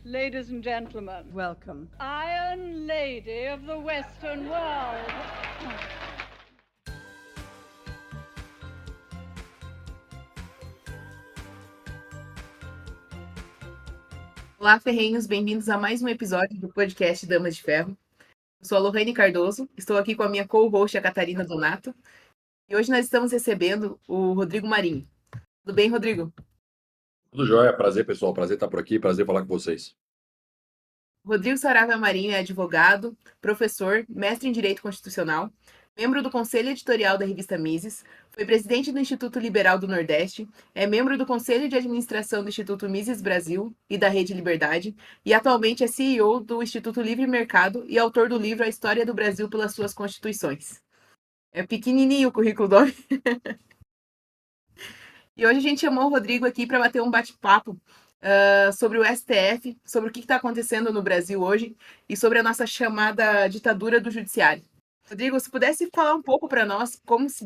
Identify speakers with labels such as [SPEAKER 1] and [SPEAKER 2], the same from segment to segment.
[SPEAKER 1] Ladies and gentlemen,
[SPEAKER 2] Welcome.
[SPEAKER 1] Iron Lady of the Western World.
[SPEAKER 3] Olá, ferrenhos, bem-vindos a mais um episódio do podcast Damas de Ferro. Eu sou a Lohane Cardoso, estou aqui com a minha co-host, a Catarina Donato, e hoje nós estamos recebendo o Rodrigo Marinho. Tudo bem, Rodrigo?
[SPEAKER 4] Tudo jóia, prazer pessoal, prazer estar por aqui, prazer falar com vocês.
[SPEAKER 3] Rodrigo Saravia Marinho é advogado, professor, mestre em Direito Constitucional, membro do Conselho Editorial da revista Mises, foi presidente do Instituto Liberal do Nordeste, é membro do Conselho de Administração do Instituto Mises Brasil e da Rede Liberdade, e atualmente é CEO do Instituto Livre Mercado e autor do livro A História do Brasil pelas Suas Constituições. É pequenininho o currículo do homem. E hoje a gente chamou o Rodrigo aqui para bater um bate-papo sobre o STF, sobre o que está acontecendo no Brasil hoje e sobre a nossa chamada ditadura do judiciário. Rodrigo, se pudesse falar um pouco para nós como se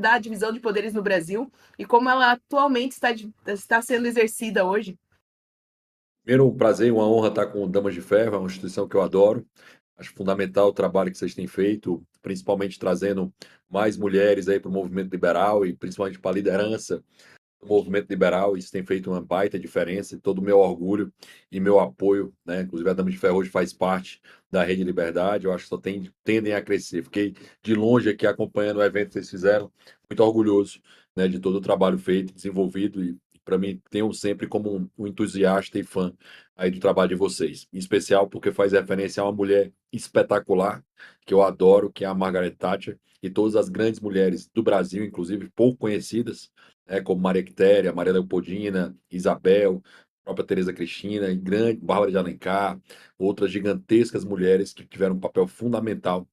[SPEAKER 3] dá a divisão de poderes no Brasil e como ela atualmente está sendo exercida hoje.
[SPEAKER 4] Primeiro, um prazer e uma honra estar com o Damas de Ferro, é uma instituição que eu adoro. Acho fundamental o trabalho que vocês têm feito, principalmente trazendo mais mulheres aí para o movimento liberal e principalmente para a liderança do movimento liberal. Isso tem feito uma baita diferença, e todo o meu orgulho e meu apoio, né? Inclusive a Damas de Ferro hoje faz parte da Rede Liberdade, eu acho que só tendem a crescer. Fiquei de longe aqui acompanhando o evento que vocês fizeram, muito orgulhoso, né, de todo o trabalho feito, desenvolvido, e para mim tenho sempre como um entusiasta e fã aí do trabalho de vocês, em especial porque faz referência a uma mulher espetacular, que eu adoro, que é a Margaret Thatcher, e todas as grandes mulheres do Brasil, inclusive pouco conhecidas, como Maria Quitéria, Maria Leopoldina, Isabel, a própria Tereza Cristina, e grande Bárbara de Alencar, outras gigantescas mulheres que tiveram um papel fundamental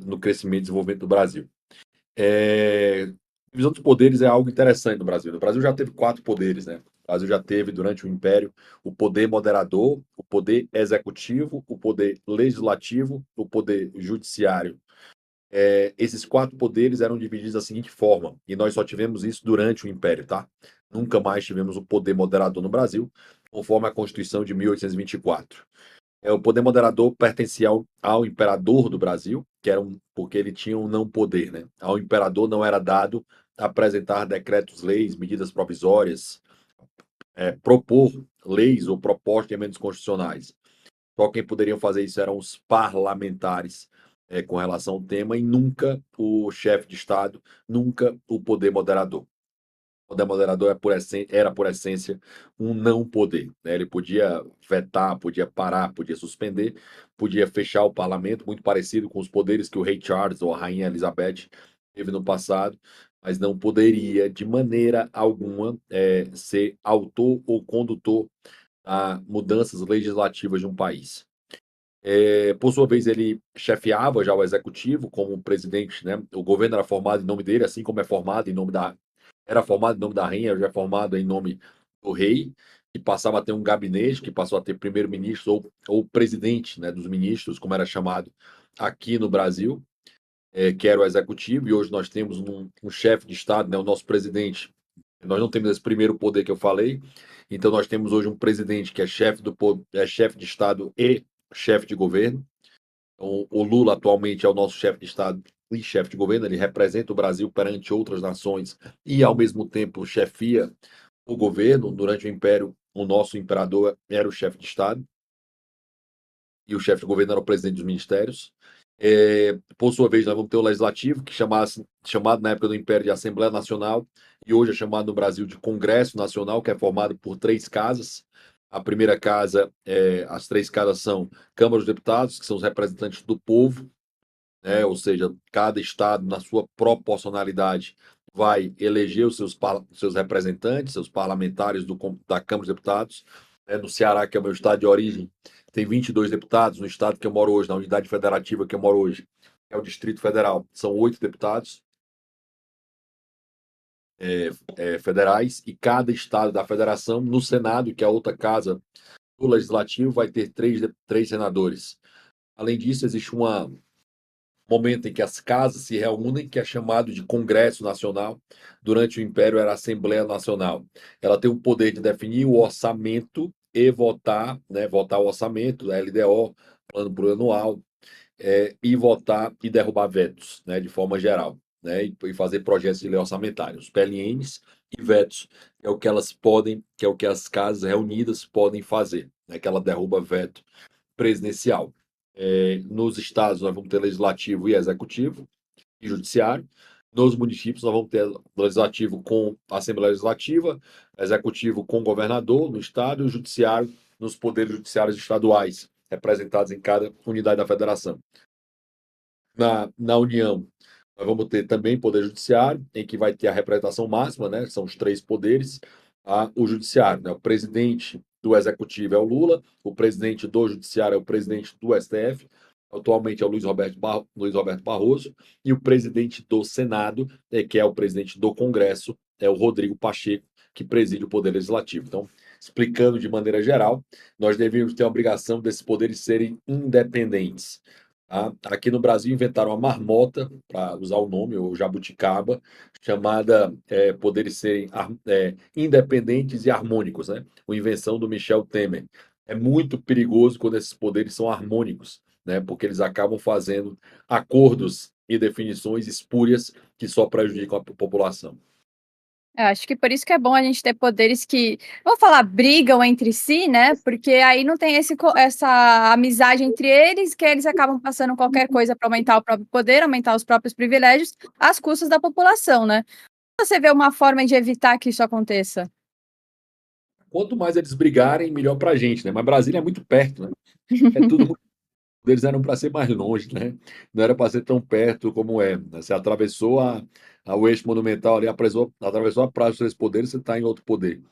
[SPEAKER 4] no crescimento e desenvolvimento do Brasil. Divisão dos poderes é algo interessante no Brasil. O Brasil já teve 4 poderes, né? O Brasil já teve, durante o Império, o poder moderador, o poder executivo, o poder legislativo, o poder judiciário. Esses 4 poderes eram divididos da seguinte forma, e nós só tivemos isso durante o Império, tá? Nunca mais tivemos o poder moderador no Brasil, conforme a Constituição de 1824. O poder moderador pertencia ao imperador do Brasil, porque ele tinha um não poder, né? Ao imperador não era dado apresentar decretos-leis, medidas provisórias, propor leis ou propostas de emendas constitucionais. Só quem poderiam fazer isso eram os parlamentares, com relação ao tema, e nunca o chefe de Estado, nunca o poder moderador. O poder moderador era, por essência, um não poder, né? Ele podia vetar, podia parar, podia suspender, podia fechar o parlamento, muito parecido com os poderes que o rei Charles ou a rainha Elizabeth teve no passado, mas não poderia, de maneira alguma, ser autor ou condutor a mudanças legislativas de um país. Por sua vez, ele chefiava já o executivo como presidente, né? O governo era formado em nome dele, assim como era formado em nome da rainha, já é formado em nome do rei, que passava a ter um gabinete, que passou a ter primeiro-ministro ou presidente, né, dos ministros, como era chamado aqui no Brasil, que era o executivo, e hoje nós temos um chefe de Estado, né, o nosso presidente. Nós não temos esse primeiro poder que eu falei, então nós temos hoje um presidente que é chefe de Estado e chefe de governo. Então, o Lula atualmente é o nosso chefe de Estado e chefe de governo, ele representa o Brasil perante outras nações e, ao mesmo tempo, chefia o governo. Durante o Império, o nosso imperador era o chefe de Estado e o chefe de governo era o presidente dos ministérios. Por sua vez, nós vamos ter o Legislativo, que chamado na época do Império de Assembleia Nacional, e hoje é chamado no Brasil de Congresso Nacional, que é formado por 3 casas. A primeira casa, as 3 casas são Câmara dos Deputados, que são os representantes do povo, né? Ou seja, cada estado, na sua proporcionalidade, vai eleger os seus representantes, seus parlamentares da Câmara dos Deputados. No Ceará, que é o meu estado de origem, tem 22 deputados. No estado que eu moro hoje, na unidade federativa que eu moro hoje, que é o Distrito Federal, são 8 deputados federais, e cada estado da federação, no Senado, que é a outra casa do Legislativo, vai ter 3 senadores. Além disso, existe um momento em que as casas se reúnem, que é chamado de Congresso Nacional. Durante o Império era a Assembleia Nacional. Ela tem o poder de definir o orçamento e votar, né, votar o orçamento, a LDO, plano plurianual, e votar e derrubar vetos, né, de forma geral, né, e fazer projetos de lei orçamentários, PLNs e vetos, que é o que elas podem, que é o que as casas reunidas podem fazer, né, que ela derruba veto presidencial. Nos estados nós vamos ter legislativo e executivo e judiciário. Nos municípios nós vamos ter legislativo com a Assembleia Legislativa, executivo com o governador no estado e o judiciário nos poderes judiciários estaduais, representados em cada unidade da federação. Na União, nós vamos ter também poder judiciário, em que vai ter a representação máxima, né? São os 3 poderes, o judiciário, né? O presidente do executivo é o Lula, o presidente do judiciário é o presidente do STF, atualmente é o Luiz Roberto Barroso, e o presidente do Senado, que é o presidente do Congresso, é o Rodrigo Pacheco, que preside o Poder Legislativo. Então, explicando de maneira geral, nós deveríamos ter a obrigação desses poderes serem independentes. Tá? Aqui no Brasil inventaram uma marmota, para usar o nome, o jabuticaba, chamada poderes serem independentes e harmônicos, né? Uma invenção do Michel Temer. É muito perigoso quando esses poderes são harmônicos, né? Porque eles acabam fazendo acordos e definições espúrias que só prejudicam a população.
[SPEAKER 2] Eu acho que por isso que é bom a gente ter poderes que, vamos falar, brigam entre si, né? Porque aí não tem essa amizade entre eles, que eles acabam passando qualquer coisa para aumentar o próprio poder, aumentar os próprios privilégios, às custas da população, né? Você vê uma forma de evitar que isso aconteça?
[SPEAKER 4] Quanto mais eles brigarem, melhor para a gente, né? Mas Brasília é muito perto, né? É tudo muito. Eles eram para ser mais longe, né? Não era para ser tão perto como é. Você atravessou o eixo monumental ali, atravessou a Praça dos Três Poderes, você está em outro poder.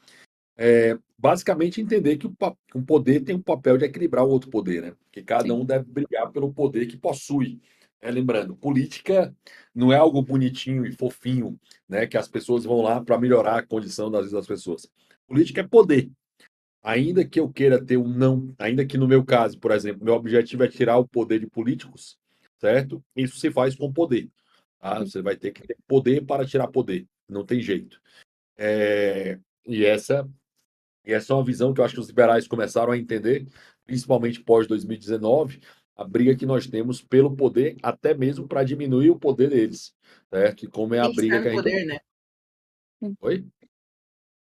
[SPEAKER 4] Basicamente, entender que um poder tem um papel de equilibrar o outro poder, né? Que cada um deve brigar pelo poder que possui. Lembrando, política não é algo bonitinho e fofinho, né? Que as pessoas vão lá para melhorar a condição das vidas das pessoas. Política é poder. Ainda que eu queira ter não, ainda que no meu caso, por exemplo, meu objetivo é tirar o poder de políticos, certo? Isso se faz com poder. Tá? Você vai ter que ter poder para tirar poder. Não tem jeito. E essa é uma visão que eu acho que os liberais começaram a entender, principalmente pós-2019, a briga que nós temos pelo poder, até mesmo para diminuir o poder deles, certo? E como é a briga que a gente...
[SPEAKER 3] poder, né?
[SPEAKER 4] Oi?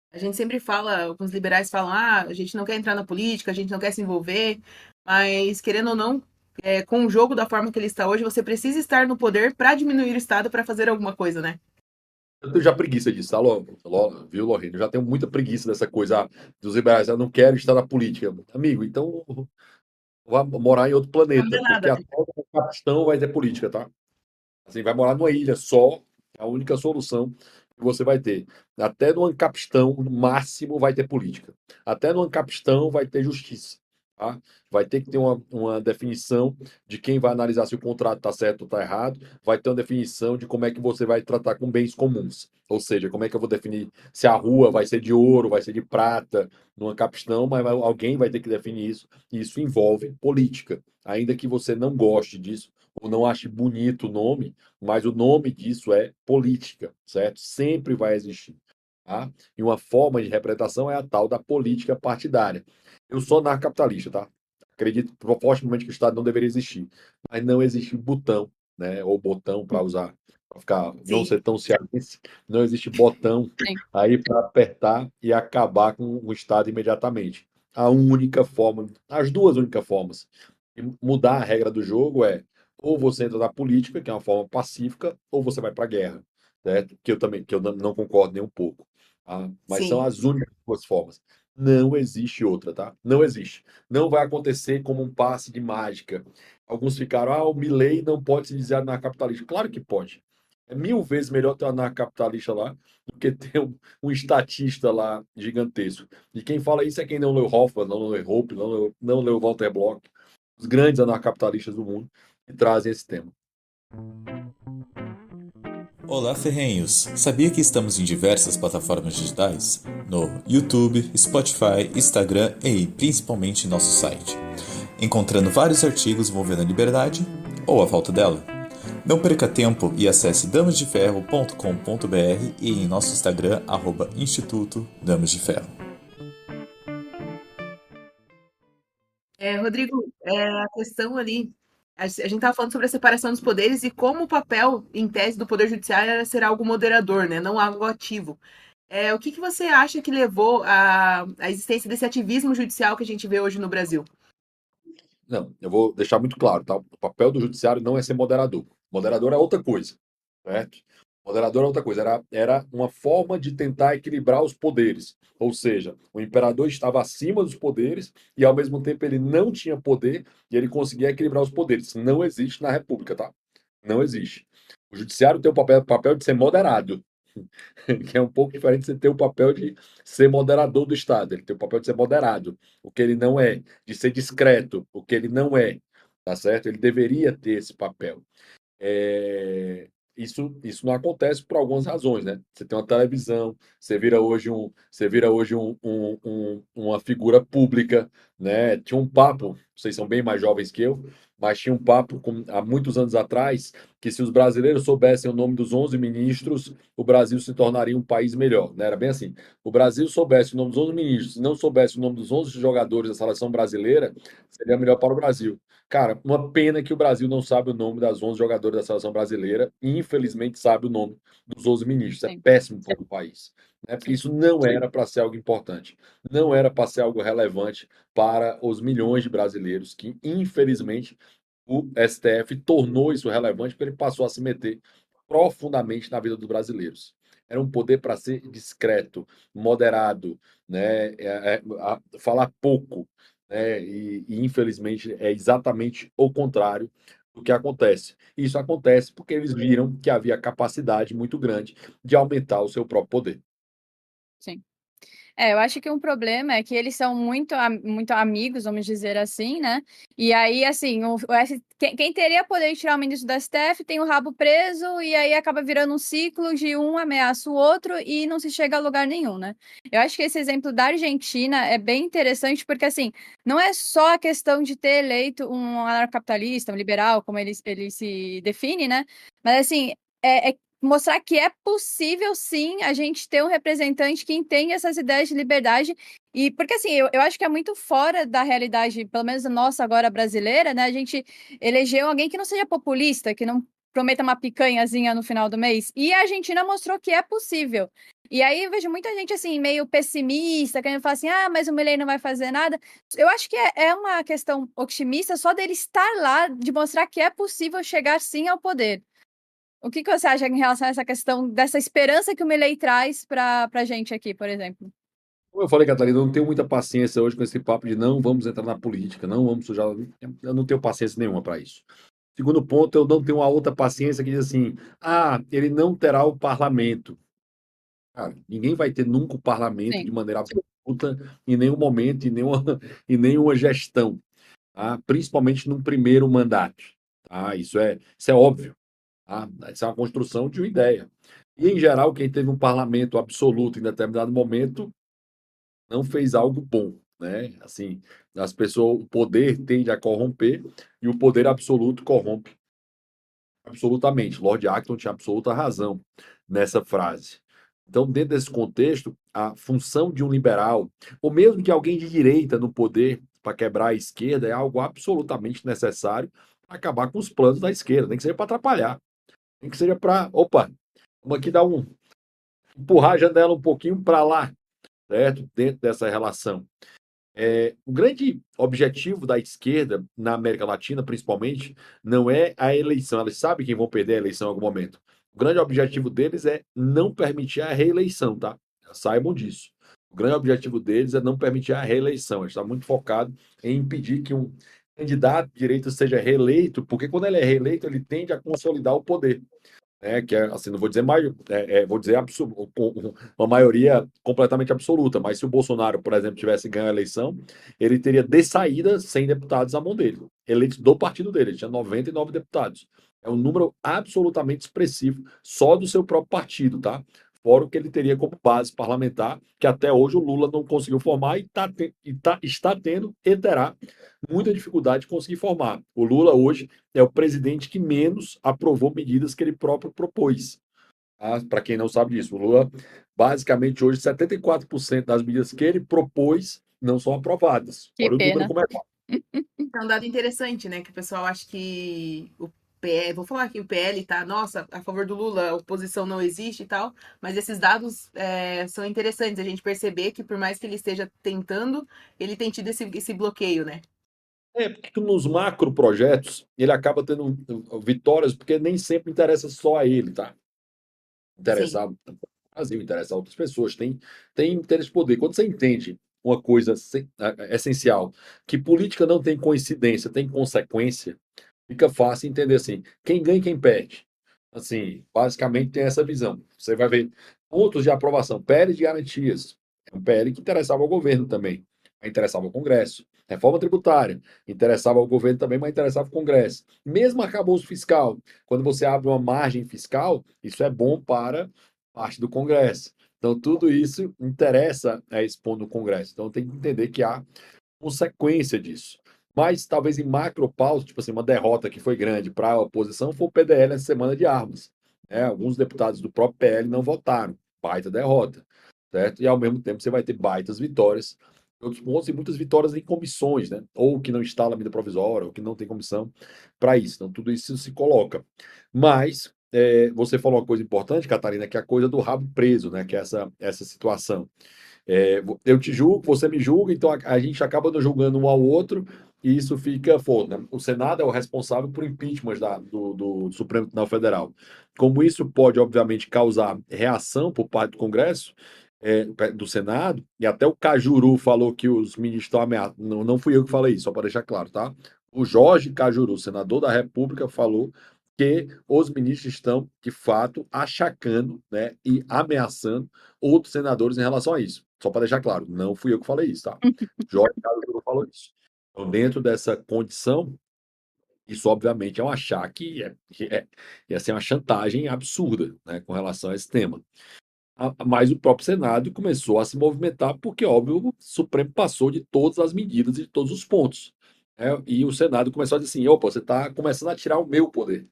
[SPEAKER 3] A gente sempre fala, alguns liberais falam, a gente não quer entrar na política, a gente não quer se envolver, mas querendo ou não, com o jogo da forma que ele está hoje, você precisa estar no poder para diminuir o Estado para fazer alguma coisa, né?
[SPEAKER 4] Eu tenho já preguiça disso, tá, viu, Lorena? Eu já tenho muita preguiça dessa coisa dos liberais. Eu não quero estar na política. Amigo, então vá morar em outro planeta, porque até o capistão vai ter política, tá? Assim, vai morar numa ilha só, é a única solução que você vai ter. Até no Ancapistão, no máximo, vai ter política. Até no Ancapistão vai ter justiça. Tá? Vai ter que ter uma definição de quem vai analisar se o contrato está certo ou está errado. Vai ter uma definição de como é que você vai tratar com bens comuns. Ou seja, como é que eu vou definir se a rua vai ser de ouro, vai ser de prata, no Ancapistão, mas alguém vai ter que definir isso. E isso envolve política. Ainda que você não goste disso, ou não ache bonito o nome, mas o nome disso é política, certo? Sempre vai existir. Tá? E uma forma de representação é a tal da política partidária. Eu sou anarcocapitalista, tá? Acredito fortemente que o Estado não deveria existir. Mas não existe botão, né? Ou botão para usar, para ficar, não ser tão cearense. Não existe botão aí para apertar e acabar com o Estado imediatamente. A única forma, as duas únicas formas de mudar a regra do jogo é ou você entra na política, que é uma forma pacífica, ou você vai para a guerra, certo? Que eu não concordo nem um pouco. Tá? Mas são as únicas duas formas. Não existe outra, tá? Não existe. Não vai acontecer como um passe de mágica. Alguns ficaram, o Milei não pode se dizer anarcocapitalista. Claro que pode. É 1000 vezes melhor ter um anarcocapitalista lá do que ter um estatista lá gigantesco. E quem fala isso é quem não leu Hoffman, não leu Hoppe, não leu Walter Block, os grandes anarcapitalistas do mundo que trazem esse tema.
[SPEAKER 5] Olá, ferrenhos! Sabia que estamos em diversas plataformas digitais? No YouTube, Spotify, Instagram e principalmente em nosso site, encontrando vários artigos envolvendo a liberdade ou a falta dela. Não perca tempo e acesse damasdeferro.com.br e em nosso Instagram, @Instituto Damas de Ferro.
[SPEAKER 3] Rodrigo, a questão ali, a gente estava falando sobre a separação dos poderes e como o papel, em tese, do Poder Judiciário era ser algo moderador, né? Não algo ativo. O que que você acha que levou à existência desse ativismo judicial que a gente vê hoje no Brasil?
[SPEAKER 4] Não, eu vou deixar muito claro, tá? O papel do judiciário não é ser moderador. Moderador é outra coisa, certo? Moderador é outra coisa. Era uma forma de tentar equilibrar os poderes. Ou seja, o imperador estava acima dos poderes e, ao mesmo tempo, ele não tinha poder e ele conseguia equilibrar os poderes. Não existe na República, tá? Não existe. O judiciário tem o papel de ser moderado, que é um pouco diferente de você ter o papel de ser moderador do Estado. Ele tem o papel de ser moderado, o que ele não é, de ser discreto, o que ele não é, tá certo? Ele deveria ter esse papel. É, isso não acontece por algumas razões, né? Você tem uma televisão, você vira hoje uma figura pública, né? Tinha um papo, vocês são bem mais jovens que eu, mas tinha um papo há muitos anos atrás que se os brasileiros soubessem o nome dos 11 ministros, o Brasil se tornaria um país melhor, né? Era bem assim. O Brasil soubesse o nome dos 11 ministros, se não soubesse o nome dos 11 jogadores da seleção brasileira, seria melhor para o Brasil. Cara, uma pena que o Brasil não sabe o nome das 11 jogadoras da seleção brasileira e, infelizmente, sabe o nome dos 11 ministros. É
[SPEAKER 2] Sim.
[SPEAKER 4] péssimo para o país, né? Porque
[SPEAKER 2] Sim.
[SPEAKER 4] isso não era para ser algo importante, não era para ser algo relevante para os milhões de brasileiros que, infelizmente, o STF tornou isso relevante porque ele passou a se meter profundamente na vida dos brasileiros. Era um poder para ser discreto, moderado, né? Falar pouco, né? E, infelizmente é exatamente o contrário do que acontece. Isso acontece porque eles viram que havia capacidade muito grande de aumentar o seu próprio poder.
[SPEAKER 2] Sim. Eu acho que um problema é que eles são muito amigos, vamos dizer assim, né? E aí, assim, quem teria poder de tirar o ministro do STF tem o rabo preso e aí acaba virando um ciclo de um ameaça o outro e não se chega a lugar nenhum, né? Eu acho que esse exemplo da Argentina é bem interessante porque, assim, não é só a questão de ter eleito um anarcocapitalista, um liberal, como ele se define, né? Mas, assim, é mostrar que é possível, sim, a gente ter um representante que entende essas ideias de liberdade. E porque, assim, eu acho que é muito fora da realidade, pelo menos a nossa agora brasileira, né? A gente elegeu alguém que não seja populista, que não prometa uma picanhazinha no final do mês. E a Argentina mostrou que é possível. E aí eu vejo muita gente, assim, meio pessimista, querendo falar assim, mas o Milei não vai fazer nada. Eu acho que é uma questão otimista só dele estar lá, de mostrar que é possível chegar, sim, ao poder. O que você acha em relação a essa questão dessa esperança que o Milei traz para a gente aqui, por exemplo?
[SPEAKER 4] Como eu falei, Catarina, eu não tenho muita paciência hoje com esse papo de não vamos entrar na política, não vamos sujar. Eu não tenho paciência nenhuma para isso. Segundo ponto, eu não tenho uma outra paciência que diz assim: ele não terá o parlamento. Cara, ninguém vai ter nunca o parlamento de
[SPEAKER 2] Sim,
[SPEAKER 4] maneira absoluta, em nenhum momento, em nenhuma gestão, tá? Principalmente num primeiro mandato. Tá? Isso é óbvio. Tá? Isso é uma construção de uma ideia. E, em geral, quem teve um parlamento absoluto em determinado momento não fez algo bom, né? Assim, as pessoas, o poder tende a corromper e o poder absoluto corrompe absolutamente. Lord Acton tinha absoluta razão nessa frase. Então, dentro desse contexto, a função de um liberal, ou mesmo de alguém de direita no poder para quebrar a esquerda, é algo absolutamente necessário para acabar com os planos da esquerda, nem que seja para atrapalhar, nem que seja para, opa, vamos aqui dar empurrar a janela um pouquinho para lá, certo? Dentro dessa relação. O grande objetivo da esquerda, na América Latina, principalmente, não é a eleição. Elas sabem que vão perder a eleição em algum momento. O grande objetivo deles é não permitir a reeleição, tá? Saibam disso. O grande objetivo deles é não permitir a reeleição. Eles estão muito focados em impedir que um candidato de direita seja reeleito, porque quando ele é reeleito, ele tende a consolidar o poder, né, que é, assim, não vou dizer vou dizer uma maioria completamente absoluta, mas se o Bolsonaro, por exemplo, tivesse ganho a eleição, ele teria de saída 100 deputados à mão dele, eleitos do partido dele, ele tinha 99 deputados. É um número absolutamente expressivo só do seu próprio partido, tá? Fora o que ele teria como base parlamentar, que até hoje o Lula não conseguiu formar está tendo e terá muita dificuldade de conseguir formar. O Lula hoje é o presidente que menos aprovou medidas que ele próprio propôs. Tá? Para quem não sabe disso, o Lula, basicamente, hoje, 74% das medidas que ele propôs não são aprovadas.
[SPEAKER 2] que
[SPEAKER 4] Olha o número
[SPEAKER 2] pena.
[SPEAKER 4] como é.
[SPEAKER 3] É um dado interessante, né? Que o pessoal acha que o PL, vou falar que o PL tá, nossa, a favor do Lula, a oposição não existe e tal, mas esses dados são interessantes, a gente perceber que por mais que ele esteja tentando, ele tem tido esse bloqueio, né?
[SPEAKER 4] Porque nos macro projetos ele acaba tendo vitórias, porque nem sempre interessa só a ele, tá?
[SPEAKER 3] Sim,
[SPEAKER 4] Interessar o Brasil, interessar outras pessoas, tem interesse de poder. Quando você entende uma coisa essencial, que política não tem coincidência, tem consequência, fica fácil entender assim, quem ganha e quem perde. Assim, basicamente tem essa visão. Você vai ver pontos de aprovação, PL de garantias. É um PL que interessava ao governo também, mas interessava ao Congresso. Reforma tributária, interessava ao governo também, mas interessava ao Congresso. Mesmo arcabouço fiscal, quando você abre uma margem fiscal, isso é bom para parte do Congresso. Então, tudo isso interessa expor no Congresso. Então, tem que entender que há consequência disso. Mas talvez em macro pauta, tipo assim, uma derrota que foi grande para a oposição foi o PDL na semana de armas. Né? Alguns deputados do próprio PL não votaram. Baita derrota. Certo? E ao mesmo tempo você vai ter baitas vitórias em outros pontos e muitas vitórias em comissões, né? Ou que não instala a medida provisória, ou que não tem comissão para isso. Então, tudo isso se coloca. Mas você falou uma coisa importante, Catarina, que é a coisa do rabo preso, né? Que é essa situação. Eu te julgo, você me julga, então a gente acaba nos julgando um ao outro e isso fica foda, né? O Senado é o responsável por impeachment do Supremo Tribunal Federal. Como isso pode, obviamente, causar reação por parte do Congresso, do Senado, e até o Cajuru falou que os ministros estão ameaçados. Não, não fui eu que falei isso, só para deixar claro, tá? O Jorge Cajuru, senador da República, falou que os ministros estão, de fato, achacando, né, e ameaçando outros senadores em relação a isso. Só para deixar claro, não fui eu que falei isso, tá? Jorge Cajuru falou isso. Então, dentro dessa condição, isso obviamente é um achaque, ia ser uma chantagem absurda, né, com relação a esse tema. Mas o próprio Senado começou a se movimentar, porque, óbvio, o Supremo passou de todas as medidas e de todos os pontos. Né? E o Senado começou a dizer assim: opa, você está começando a tirar o meu poder.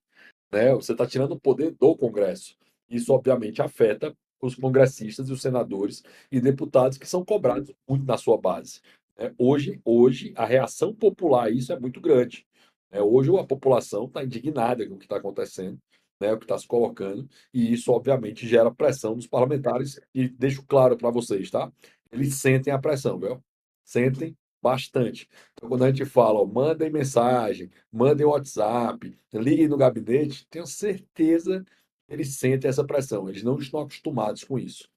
[SPEAKER 4] Né? Você está tirando o poder do Congresso. Isso, obviamente, afeta os congressistas e os senadores e deputados que são cobrados muito na sua base. Né? Hoje, a reação popular a isso é muito grande. Né? Hoje, a população está indignada com o que está acontecendo, né? O que está se colocando, e isso, obviamente, gera pressão dos parlamentares. E deixo claro para vocês, tá? Eles sentem a pressão, viu? Sentem bastante. Então, quando a gente fala, ó, mandem mensagem, mandem WhatsApp, liguem no gabinete, tenho certeza que eles sentem essa pressão. Eles não estão acostumados com isso.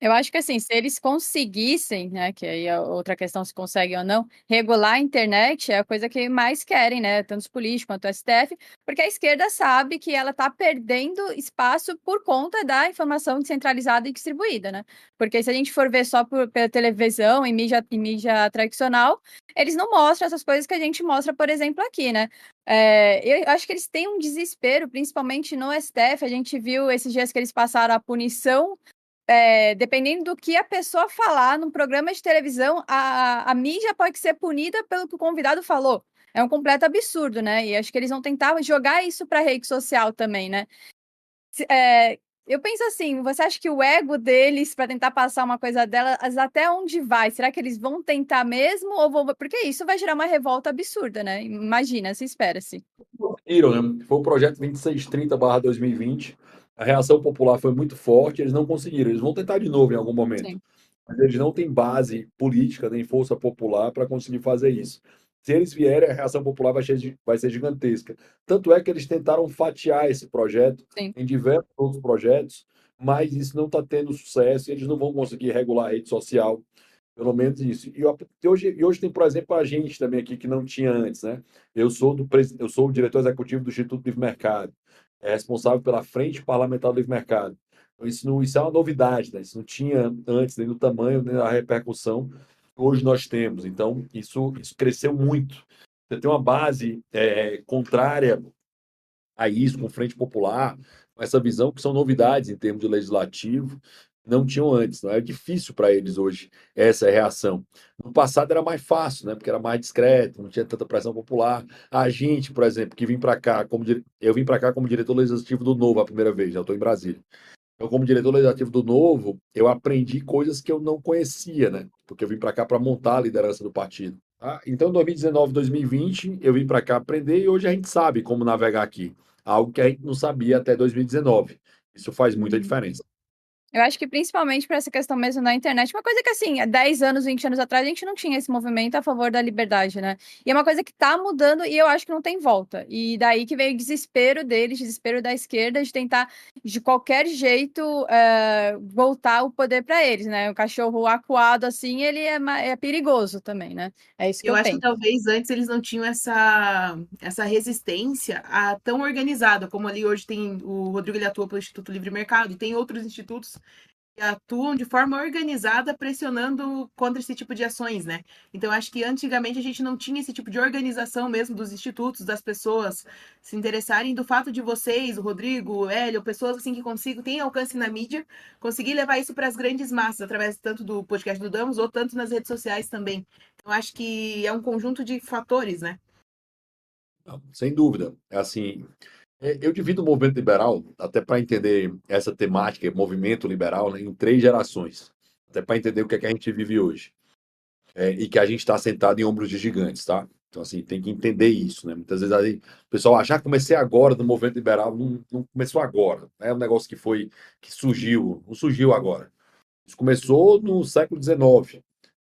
[SPEAKER 2] Eu acho que assim, se eles conseguissem, né, que aí é outra questão se conseguem ou não, regular a internet é a coisa que mais querem, né, tanto os políticos quanto o STF, porque a esquerda sabe que ela está perdendo espaço por conta da informação descentralizada e distribuída, né? Porque se a gente for ver só pela televisão e mídia tradicional, eles não mostram essas coisas que a gente mostra, por exemplo, aqui, né? Eu acho que eles têm um desespero, principalmente no STF. A gente viu esses dias que eles passaram a punição dependendo do que a pessoa falar num programa de televisão, a mídia pode ser punida pelo que o convidado falou. É um completo absurdo, né? E acho que eles vão tentar jogar isso para a rede social também, né? Eu penso assim, você acha que o ego deles para tentar passar uma coisa delas até onde vai? Será que eles vão tentar mesmo ou vão... Porque isso vai gerar uma revolta absurda, né? Imagina, se espera-se.
[SPEAKER 4] Conseguiram, né? Foi o projeto 2630/2020. A reação popular foi muito forte, eles não conseguiram. Eles vão tentar de novo em algum momento.
[SPEAKER 2] Sim.
[SPEAKER 4] Mas eles não têm base política nem força popular para conseguir fazer isso. Se eles vierem, a reação popular vai ser gigantesca. Tanto é que eles tentaram fatiar esse projeto
[SPEAKER 2] Sim.
[SPEAKER 4] em diversos outros projetos, mas isso não está tendo sucesso e eles não vão conseguir regular a rede social, pelo menos isso. E hoje tem, por exemplo, a gente também aqui que não tinha antes, né? Eu sou o diretor executivo do Instituto Livre Mercado, responsável pela Frente Parlamentar do Livre Mercado. Então, isso é uma novidade, né? Isso não tinha antes, nem no tamanho, nem na repercussão que hoje nós temos. Então, isso cresceu muito. Você tem uma base contrária a isso, com Frente Popular, com essa visão que são novidades em termos de legislativo, não tinham antes. Não é difícil para eles hoje essa reação. No passado era mais fácil, né? Porque era mais discreto, não tinha tanta pressão popular. A gente, por exemplo, que vim para cá, eu vim para cá como diretor legislativo do Novo a primeira vez, já estou em Brasília. Eu, como diretor legislativo do Novo, eu aprendi coisas que eu não conhecia, né? Porque eu vim para cá para montar a liderança do partido. Tá? Então, 2019, 2020, eu vim para cá aprender e hoje a gente sabe como navegar aqui. Algo que a gente não sabia até 2019. Isso faz muita
[SPEAKER 2] Uhum.
[SPEAKER 4] diferença.
[SPEAKER 2] Eu acho que principalmente para essa questão mesmo na internet, uma coisa que assim, há 10 anos, 20 anos atrás, a gente não tinha esse movimento a favor da liberdade, né? E é uma coisa que tá mudando e eu acho que não tem volta. E daí que veio o desespero deles, desespero da esquerda, de tentar, de qualquer jeito, voltar o poder para eles, né? O cachorro acuado, assim, ele é perigoso também, né? É isso que
[SPEAKER 3] Eu
[SPEAKER 2] eu
[SPEAKER 3] acho que
[SPEAKER 2] penso.
[SPEAKER 3] talvez antes eles não tinham essa resistência tão organizada, como ali hoje tem o Rodrigo, ele atua pelo Instituto Livre Mercado, e tem outros institutos que atuam de forma organizada, pressionando contra esse tipo de ações, né? Então, acho que antigamente a gente não tinha esse tipo de organização mesmo dos institutos, das pessoas se interessarem do fato de vocês, o Rodrigo, o Hélio, pessoas assim que consigam, têm alcance na mídia, conseguir levar isso para as grandes massas, através tanto do podcast do Damos, ou tanto nas redes sociais também. Então, acho que é um conjunto de fatores, né?
[SPEAKER 4] Não, sem dúvida. É assim, eu divido o movimento liberal, até para entender essa temática, movimento liberal, né, em 3 gerações. Até para entender o que a gente vive hoje. E que a gente está sentado em ombros de gigantes, tá? Então, assim, tem que entender isso, né? Muitas vezes aí, o pessoal acha, comecei agora no movimento liberal, não começou agora. É um negócio que surgiu, não surgiu agora. Isso começou no século XIX,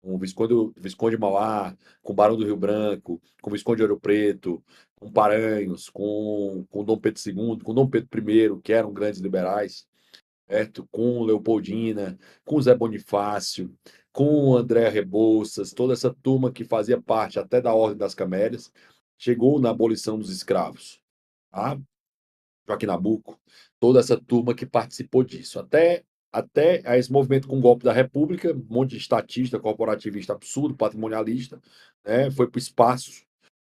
[SPEAKER 4] com o Visconde de Mauá, com o Barão do Rio Branco, com o Visconde de Ouro Preto, com Paranhos, com Dom Pedro II, com Dom Pedro I, que eram grandes liberais, certo? Com Leopoldina, com Zé Bonifácio, com André Rebouças, toda essa turma que fazia parte até da Ordem das Camélias, chegou na abolição dos escravos, tá? Joaquim Nabuco, toda essa turma que participou disso, até a esse movimento com o golpe da República, um monte de estatista, corporativista absurdo, patrimonialista, né? Foi para o espaço,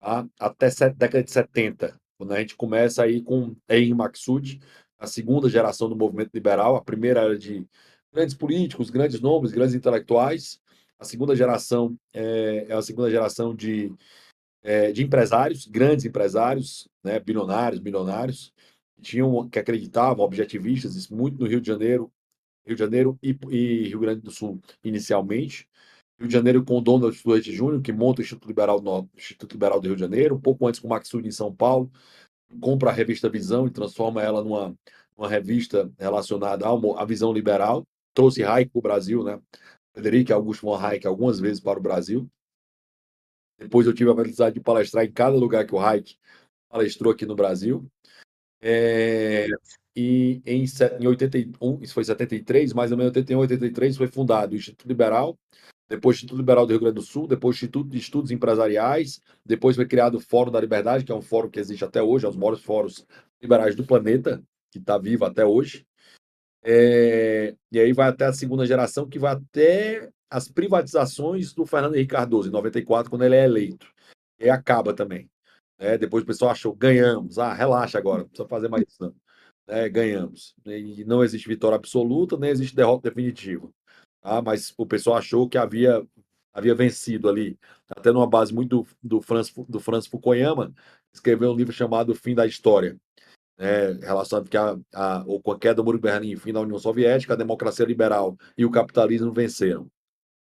[SPEAKER 4] tá? Até década de 70, quando a gente começa aí com Henri Maxud, a segunda geração do movimento liberal. A primeira era de grandes políticos, grandes nomes, grandes intelectuais. A segunda geração é a segunda geração de empresários, grandes empresários, né, bilionários, milionários, que acreditavam, objetivistas, isso muito no Rio de Janeiro e Rio Grande do Sul inicialmente. Rio de Janeiro com o Donald Stewart Júnior, que monta o Instituto Liberal do Rio de Janeiro, um pouco antes com o Maxud em São Paulo, compra a revista Visão e transforma ela numa revista relacionada à visão liberal. Trouxe Hayek para o Brasil, né? Frederic Augusto von Hayek algumas vezes para o Brasil. Depois eu tive a felicidade de palestrar em cada lugar que o Hayek palestrou aqui no Brasil. E em 81, isso foi 73, mais ou menos 81, 83, foi fundado o Instituto Liberal, depois o Instituto Liberal do Rio Grande do Sul, depois o Instituto de Estudos Empresariais, depois foi criado o Fórum da Liberdade, que é um fórum que existe até hoje, é um dos maiores fóruns liberais do planeta, que está vivo até hoje. E aí vai até a segunda geração, que vai até as privatizações do Fernando Henrique Cardoso, em 94, quando ele é eleito. E acaba também. Depois o pessoal achou, ganhamos. Relaxa agora, não precisa fazer mais isso, não. Ganhamos. E não existe vitória absoluta, nem existe derrota definitiva. Mas o pessoal achou que havia vencido ali. Até numa base muito do Francis Fukuyama, escreveu um livro chamado O Fim da História, relacionado com a queda do Muro de Berlim, fim da União Soviética, a democracia liberal e o capitalismo venceram.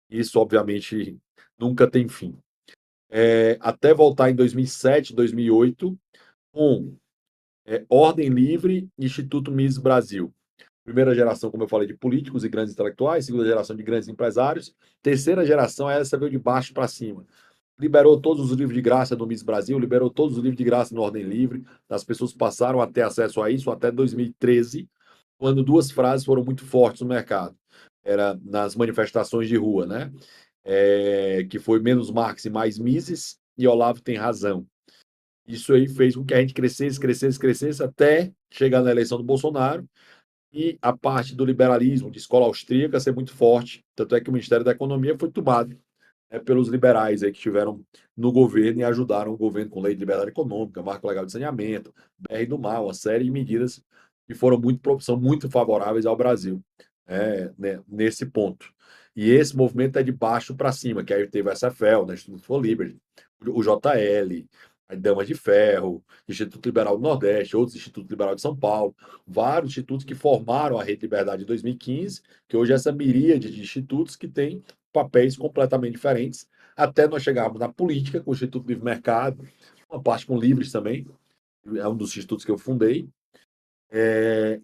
[SPEAKER 4] Isso, obviamente, nunca tem fim. Até voltar em 2007, 2008, com Ordem Livre e Instituto Mises Brasil. Primeira geração, como eu falei, de políticos e grandes intelectuais, segunda geração de grandes empresários, terceira geração, essa veio de baixo para cima. Liberou todos os livros de graça do Miss Brasil, liberou todos os livros de graça no Ordem Livre, as pessoas passaram a ter acesso a isso até 2013, quando duas frases foram muito fortes no mercado. Era nas manifestações de rua, né? Que foi menos Marx e mais Mises, e Olavo tem razão. Isso aí fez com que a gente crescesse até chegar na eleição do Bolsonaro, e a parte do liberalismo, de escola austríaca, ser muito forte. Tanto é que o Ministério da Economia foi tomado pelos liberais aí que estiveram no governo e ajudaram o governo com lei de liberdade econômica, marco legal de saneamento, BR do Mar, uma série de medidas que são muito favoráveis ao Brasil, né, nesse ponto. E esse movimento é de baixo para cima, que aí teve a SFL, né, Instituto for Liberty, o JL, a Damas de Ferro, Instituto Liberal do Nordeste, outros Institutos Liberal de São Paulo, vários institutos que formaram a Rede Liberdade em 2015, que hoje é essa miríade de institutos que tem papéis completamente diferentes, até nós chegarmos na política, com o Instituto Livre Mercado, uma parte com Livres também, é um dos institutos que eu fundei,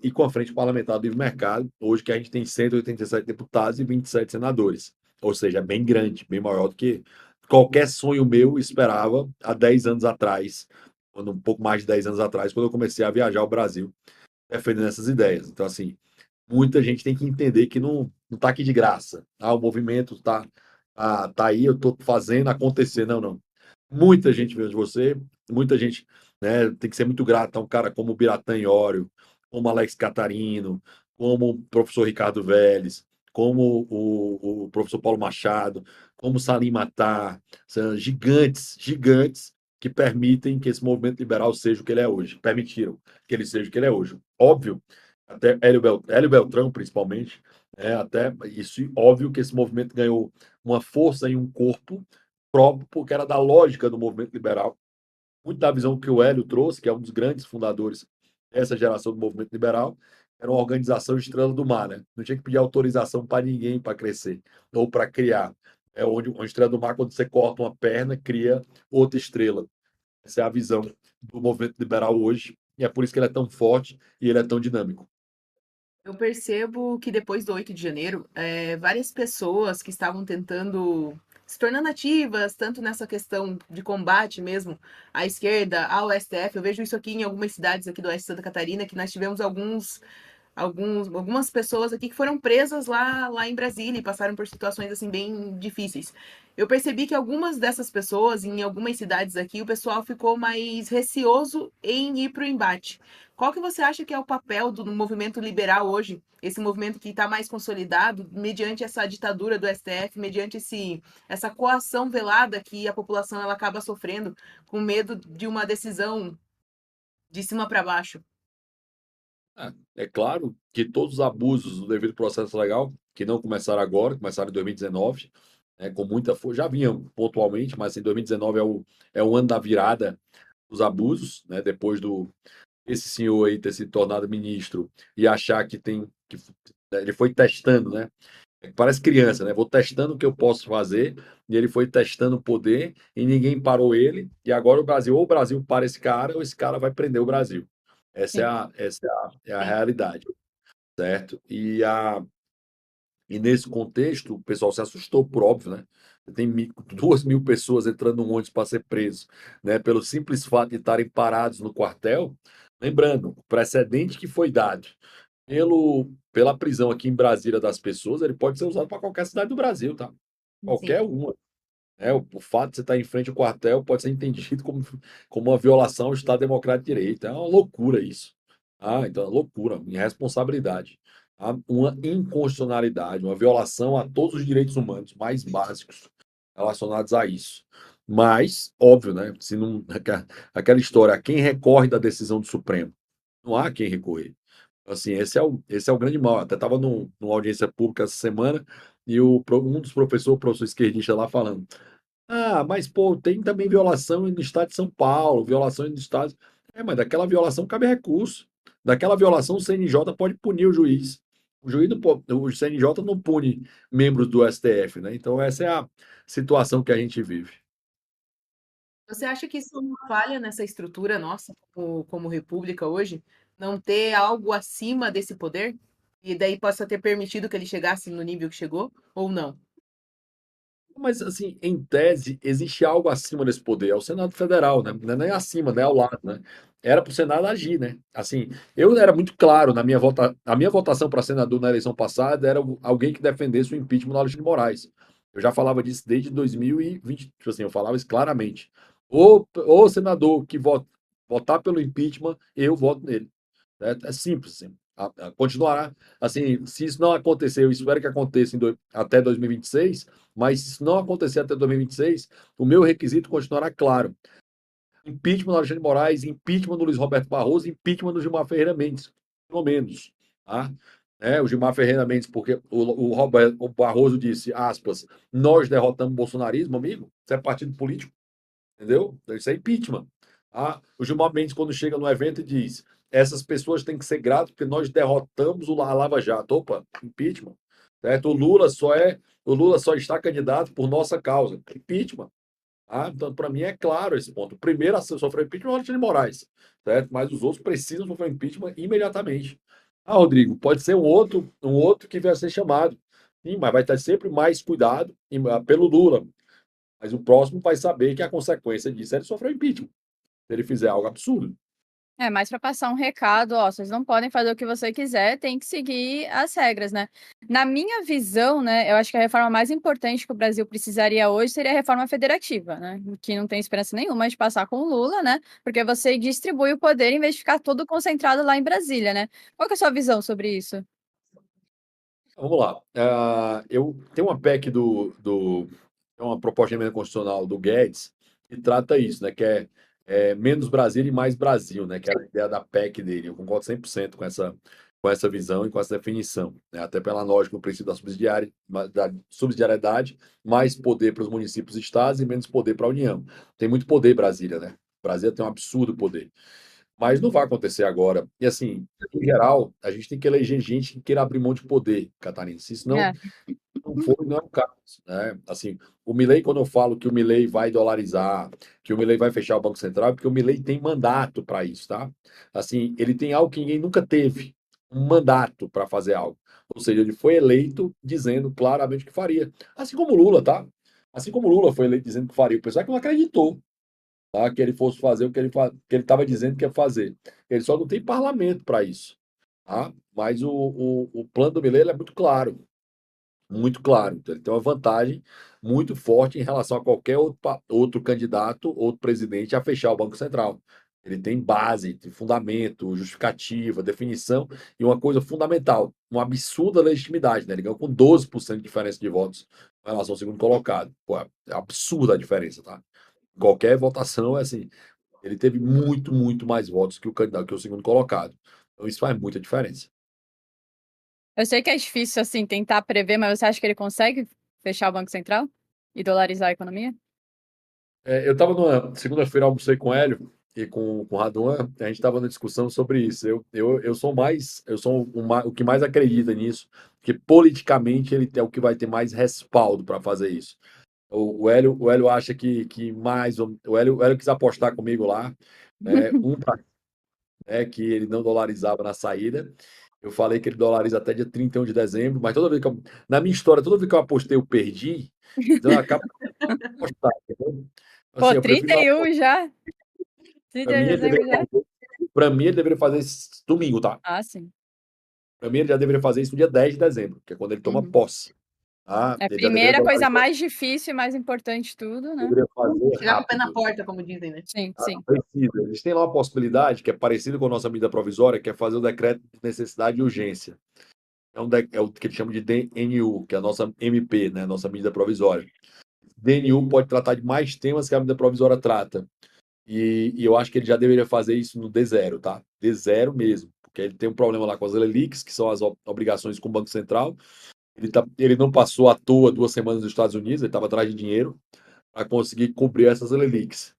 [SPEAKER 4] e com a Frente Parlamentar do Livre Mercado, hoje que a gente tem 187 deputados e 27 senadores. Ou seja, é bem grande, bem maior do que qualquer sonho meu esperava há 10 anos atrás, quando um pouco mais de 10 anos atrás, quando eu comecei a viajar ao Brasil, defendendo essas ideias. Então, assim, muita gente tem que entender que não está aqui de graça. O movimento tá aí, eu estou fazendo acontecer. Não, não. Muita gente veio de você, muita gente, né, tem que ser muito grato a um cara como o Biratã Iório, como Alex Catarino, como o professor Ricardo Vélez, como o professor Paulo Machado, como Salim Matar, são gigantes, gigantes que permitem que esse movimento liberal seja o que ele é hoje, permitiram que ele seja o que ele é hoje. Óbvio, até Hélio Beltrão, principalmente, até isso, óbvio que esse movimento ganhou uma força e um corpo próprio, porque era da lógica do movimento liberal, muito da visão que o Hélio trouxe, que é um dos grandes fundadores dessa geração do movimento liberal, era uma organização estrela do mar, né? Não tinha que pedir autorização para ninguém para crescer ou para criar. É onde uma estrela do mar, quando você corta uma perna, cria outra estrela. Essa é a visão do movimento liberal hoje, e é por isso que ele é tão forte e ele é tão dinâmico.
[SPEAKER 3] Eu percebo que depois do 8 de janeiro, várias pessoas que estavam tentando se tornando ativas, tanto nessa questão de combate mesmo à esquerda, ao STF, eu vejo isso aqui em algumas cidades aqui do oeste de Santa Catarina, que nós tivemos algumas pessoas aqui que foram presas lá em Brasília e passaram por situações assim bem difíceis. Eu percebi que algumas dessas pessoas, em algumas cidades aqui, o pessoal ficou mais receoso em ir para o embate. Qual que você acha que é o papel do movimento liberal hoje? Esse movimento que está mais consolidado mediante essa ditadura do STF, mediante essa coação velada que a população ela acaba sofrendo com medo de uma decisão de cima para baixo.
[SPEAKER 4] É claro que todos os abusos do devido processo legal, que não começaram agora, começaram em 2019, com muita força, já vinham pontualmente, mas em 2019 é o ano da virada dos abusos, né, depois esse senhor aí ter se tornado ministro e achar ele foi testando, né? Parece criança, né? Vou testando o que eu posso fazer, e ele foi testando o poder e ninguém parou ele. E agora ou o Brasil para esse cara, ou esse cara vai prender o Brasil. Essa é
[SPEAKER 3] Sim,
[SPEAKER 4] a
[SPEAKER 3] sim.
[SPEAKER 4] realidade, certo? E nesse contexto, o pessoal se assustou, por óbvio, né? Tem 2.000 pessoas entrando no ônibus para ser preso, né? Pelo simples fato de estarem parados no quartel. Lembrando, o precedente que foi dado pela prisão aqui em Brasília das pessoas, ele pode ser usado para qualquer cidade do Brasil, tá?
[SPEAKER 3] Sim.
[SPEAKER 4] Qualquer uma. O fato de você estar em frente ao quartel pode ser entendido como uma violação ao Estado Democrático de Direito. É uma loucura isso. Então, é uma loucura, irresponsabilidade. Uma inconstitucionalidade, uma violação a todos os direitos humanos mais básicos relacionados a isso. Mas, óbvio, né? Se não, aquela história, quem recorre da decisão do Supremo? Não há quem recorrer. Assim, esse é o grande mal. Até estava numa audiência pública essa semana e um dos professores, o professor esquerdista lá falando: mas pô, tem também violação no estado de São Paulo, violações no estado. Mas daquela violação cabe recurso. Daquela violação o CNJ pode punir o juiz. O juiz não pode, o CNJ não pune membros do STF, né? Então essa é a situação que a gente vive.
[SPEAKER 3] Você acha que isso é uma falha nessa estrutura nossa, como república hoje? Não ter algo acima desse poder? E daí possa ter permitido que ele chegasse no nível que chegou? Ou não?
[SPEAKER 4] Mas, assim, em tese, existe algo acima desse poder, é o Senado Federal, né? Não é nem acima, né? Ao lado, né? Era para o Senado agir, né? Assim, eu era muito claro a minha votação para senador na eleição passada era alguém que defendesse o impeachment do Alexandre de Moraes. Eu já falava disso desde 2020, tipo assim, eu falava isso claramente. O senador que votar pelo impeachment, eu voto nele. É simples, assim. Continuará. Assim, se isso não acontecer, eu espero que aconteça até 2026, mas se isso não acontecer até 2026, o meu requisito continuará claro. Impeachment do Alexandre de Moraes, impeachment do Luiz Roberto Barroso, impeachment do Gilmar Ferreira Mendes, pelo menos. Tá? O Gilmar Ferreira Mendes, porque o Barroso disse, aspas, nós derrotamos o bolsonarismo, amigo. Isso é partido político. Entendeu? Isso é impeachment. O Gilmar Mendes, quando chega no evento, diz: essas pessoas têm que ser gratas porque nós derrotamos a Lava Jato. Opa, impeachment. Certo? O Lula só é O Lula só está candidato por nossa causa, impeachment. Então, para mim, é claro esse ponto. O primeiro a sofrer impeachment é o Alexandre de Moraes, certo? Mas os outros precisam sofrer impeachment imediatamente. Rodrigo, pode ser um outro que vai ser chamado. Sim, mas vai ter sempre mais cuidado pelo Lula. Mas o próximo vai saber que a consequência disso é ele sofrer impeachment. Se ele fizer algo absurdo.
[SPEAKER 2] É mais para passar um recado, ó, vocês não podem fazer o que você quiser, tem que seguir as regras, né? Na minha visão, né, eu acho que a reforma mais importante que o Brasil precisaria hoje seria a reforma federativa, né? Que não tem esperança nenhuma de passar com o Lula, né? Porque você distribui o poder em vez de ficar todo concentrado lá em Brasília, né? Qual que é a sua visão sobre isso?
[SPEAKER 4] Vamos lá. Eu tenho uma PEC é uma proposta de emenda constitucional do Guedes que trata isso, né? Que é menos Brasília e mais Brasil, né? Que é a ideia da PEC dele. Eu concordo 100% com essa visão e com essa definição, né? Até pela lógica do princípio da subsidiariedade, mais poder para os municípios e estados e menos poder para a União. Tem muito poder Brasília, né? Brasília tem um absurdo poder. Mas não vai acontecer agora. E assim, em geral, a gente tem que eleger gente que queira abrir mão de poder, Catarina. Se isso
[SPEAKER 2] É.
[SPEAKER 4] não for, não é o caso, né? Assim, o Milei, quando eu falo que o Milei vai dolarizar, que o Milei vai fechar o Banco Central, é porque o Milei tem mandato para isso, tá? Assim, ele tem algo que ninguém nunca teve, um mandato para fazer algo. Ou seja, ele foi eleito dizendo claramente o que faria. Assim como o Lula, tá? Assim como o Lula foi eleito dizendo que faria. O pessoal que não acreditou, tá? Que ele fosse fazer o que ele estava dizendo que ia fazer. Ele só não tem parlamento para isso, tá? Mas o plano do Milei ele é muito claro. Muito claro. Então, ele tem uma vantagem muito forte em relação a qualquer outro candidato, outro presidente a fechar o Banco Central. Ele tem base, tem fundamento, justificativa, definição e uma coisa fundamental, uma absurda legitimidade, né? Ele ganhou com 12% de diferença de votos em relação ao segundo colocado. Pô, é absurda a diferença, tá? Qualquer votação é assim. Ele teve muito, muito mais votos que o candidato, que o segundo colocado. Então, isso faz muita diferença.
[SPEAKER 2] Eu sei que é difícil, assim, tentar prever, mas você acha que ele consegue fechar o Banco Central e dolarizar a economia?
[SPEAKER 4] Eu estava numa segunda-feira, almocei com o Hélio e com o Raduan, a gente estava na discussão sobre isso. Eu sou o que mais acredita nisso, porque politicamente ele é o que vai ter mais respaldo para fazer isso. O Hélio acha que mais. O Hélio quis apostar comigo lá, né, que ele não dolarizava na saída. Eu falei que ele dolariza até dia 31 de dezembro, mas na minha história, toda vez que eu apostei, eu perdi. Então eu acabo de apostar, entendeu? Assim,
[SPEAKER 2] Pô,
[SPEAKER 4] eu prefiro não
[SPEAKER 2] 31 já?
[SPEAKER 4] Para
[SPEAKER 2] 31
[SPEAKER 4] mim,
[SPEAKER 2] de
[SPEAKER 4] ele
[SPEAKER 2] dezembro
[SPEAKER 4] deveria
[SPEAKER 2] já?
[SPEAKER 4] fazer, pra mim, ele deveria fazer isso domingo, tá?
[SPEAKER 2] Ah, sim.
[SPEAKER 4] Para mim, ele já deveria fazer isso no dia 10 de dezembro, que é quando ele toma
[SPEAKER 2] Uhum.
[SPEAKER 4] posse. Tá?
[SPEAKER 2] É,
[SPEAKER 4] Ele já deveria
[SPEAKER 2] primeira coisa
[SPEAKER 4] dolarizar,
[SPEAKER 2] mais difícil e mais importante de tudo, né?
[SPEAKER 4] deveria fazer
[SPEAKER 3] Chegar com o pé na
[SPEAKER 4] rápido.
[SPEAKER 3] porta, como dizem, né?
[SPEAKER 2] Sim,
[SPEAKER 4] Tá?
[SPEAKER 2] sim.
[SPEAKER 4] Precisa. Eles têm lá uma possibilidade que é parecida com a nossa medida provisória, que é fazer o decreto de necessidade e urgência. É o que eles chamam de DNU, que é a nossa MP, né? Nossa medida provisória. DNU pode tratar de mais temas que a medida provisória trata. E eu acho que ele já deveria fazer isso no D0, tá? D0 mesmo. Porque ele tem um problema lá com as LELICs, que são as obrigações com o Banco Central. Ele não passou à toa 2 semanas nos Estados Unidos, ele estava atrás de dinheiro para conseguir cobrir essas LELICs.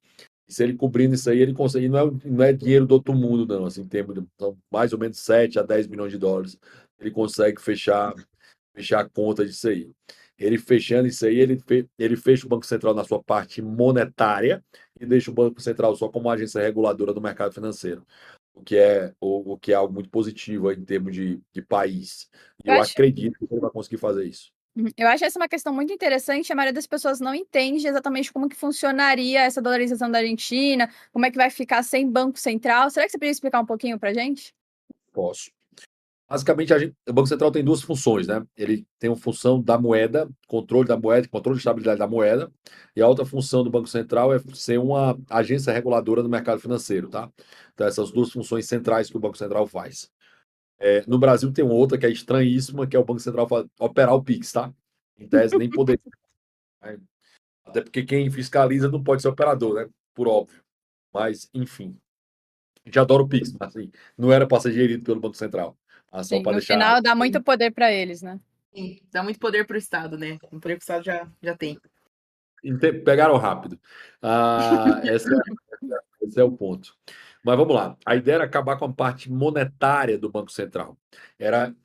[SPEAKER 4] E se ele cobrindo isso aí, ele consegue. Não é dinheiro do outro mundo, não. Assim, em termos de são mais ou menos 7 a 10 milhões de dólares. Ele consegue fechar a conta disso aí. Ele fechando isso aí, ele fecha o Banco Central na sua parte monetária e deixa o Banco Central só como agência reguladora do mercado financeiro, o que é algo muito positivo aí em termos de país. E
[SPEAKER 2] Eu
[SPEAKER 4] eu
[SPEAKER 2] acho,
[SPEAKER 4] acredito que ele vai conseguir fazer isso.
[SPEAKER 2] eu acho essa uma questão muito interessante. A maioria das pessoas não entende exatamente como que funcionaria essa dolarização da Argentina, como é que vai ficar sem Banco Central. Será que você poderia explicar um pouquinho pra gente?
[SPEAKER 4] Posso. Basicamente, o Banco Central tem duas funções, né? Ele tem uma função da moeda, controle da moeda, controle de estabilidade da moeda, e a outra função do Banco Central é ser uma agência reguladora do mercado financeiro, tá? Então, essas duas funções centrais que o Banco Central faz. No Brasil tem uma outra que é estranhíssima, que é o Banco Central operar o Pix, tá? Em tese, nem poder. Né? Até porque quem fiscaliza não pode ser operador, né? Por óbvio. Mas, enfim. A gente adora o Pix, mas assim, não era para ser gerido pelo Banco Central. Só
[SPEAKER 2] Sim,
[SPEAKER 4] para
[SPEAKER 2] no
[SPEAKER 4] deixar.
[SPEAKER 2] final dá muito poder pra eles, né?
[SPEAKER 3] Sim, dá muito poder pro Estado, né? O poder que o Estado já tem.
[SPEAKER 4] Pegaram rápido. Ah, esse é o ponto. Mas vamos lá. A ideia era acabar com a parte monetária do Banco Central. Era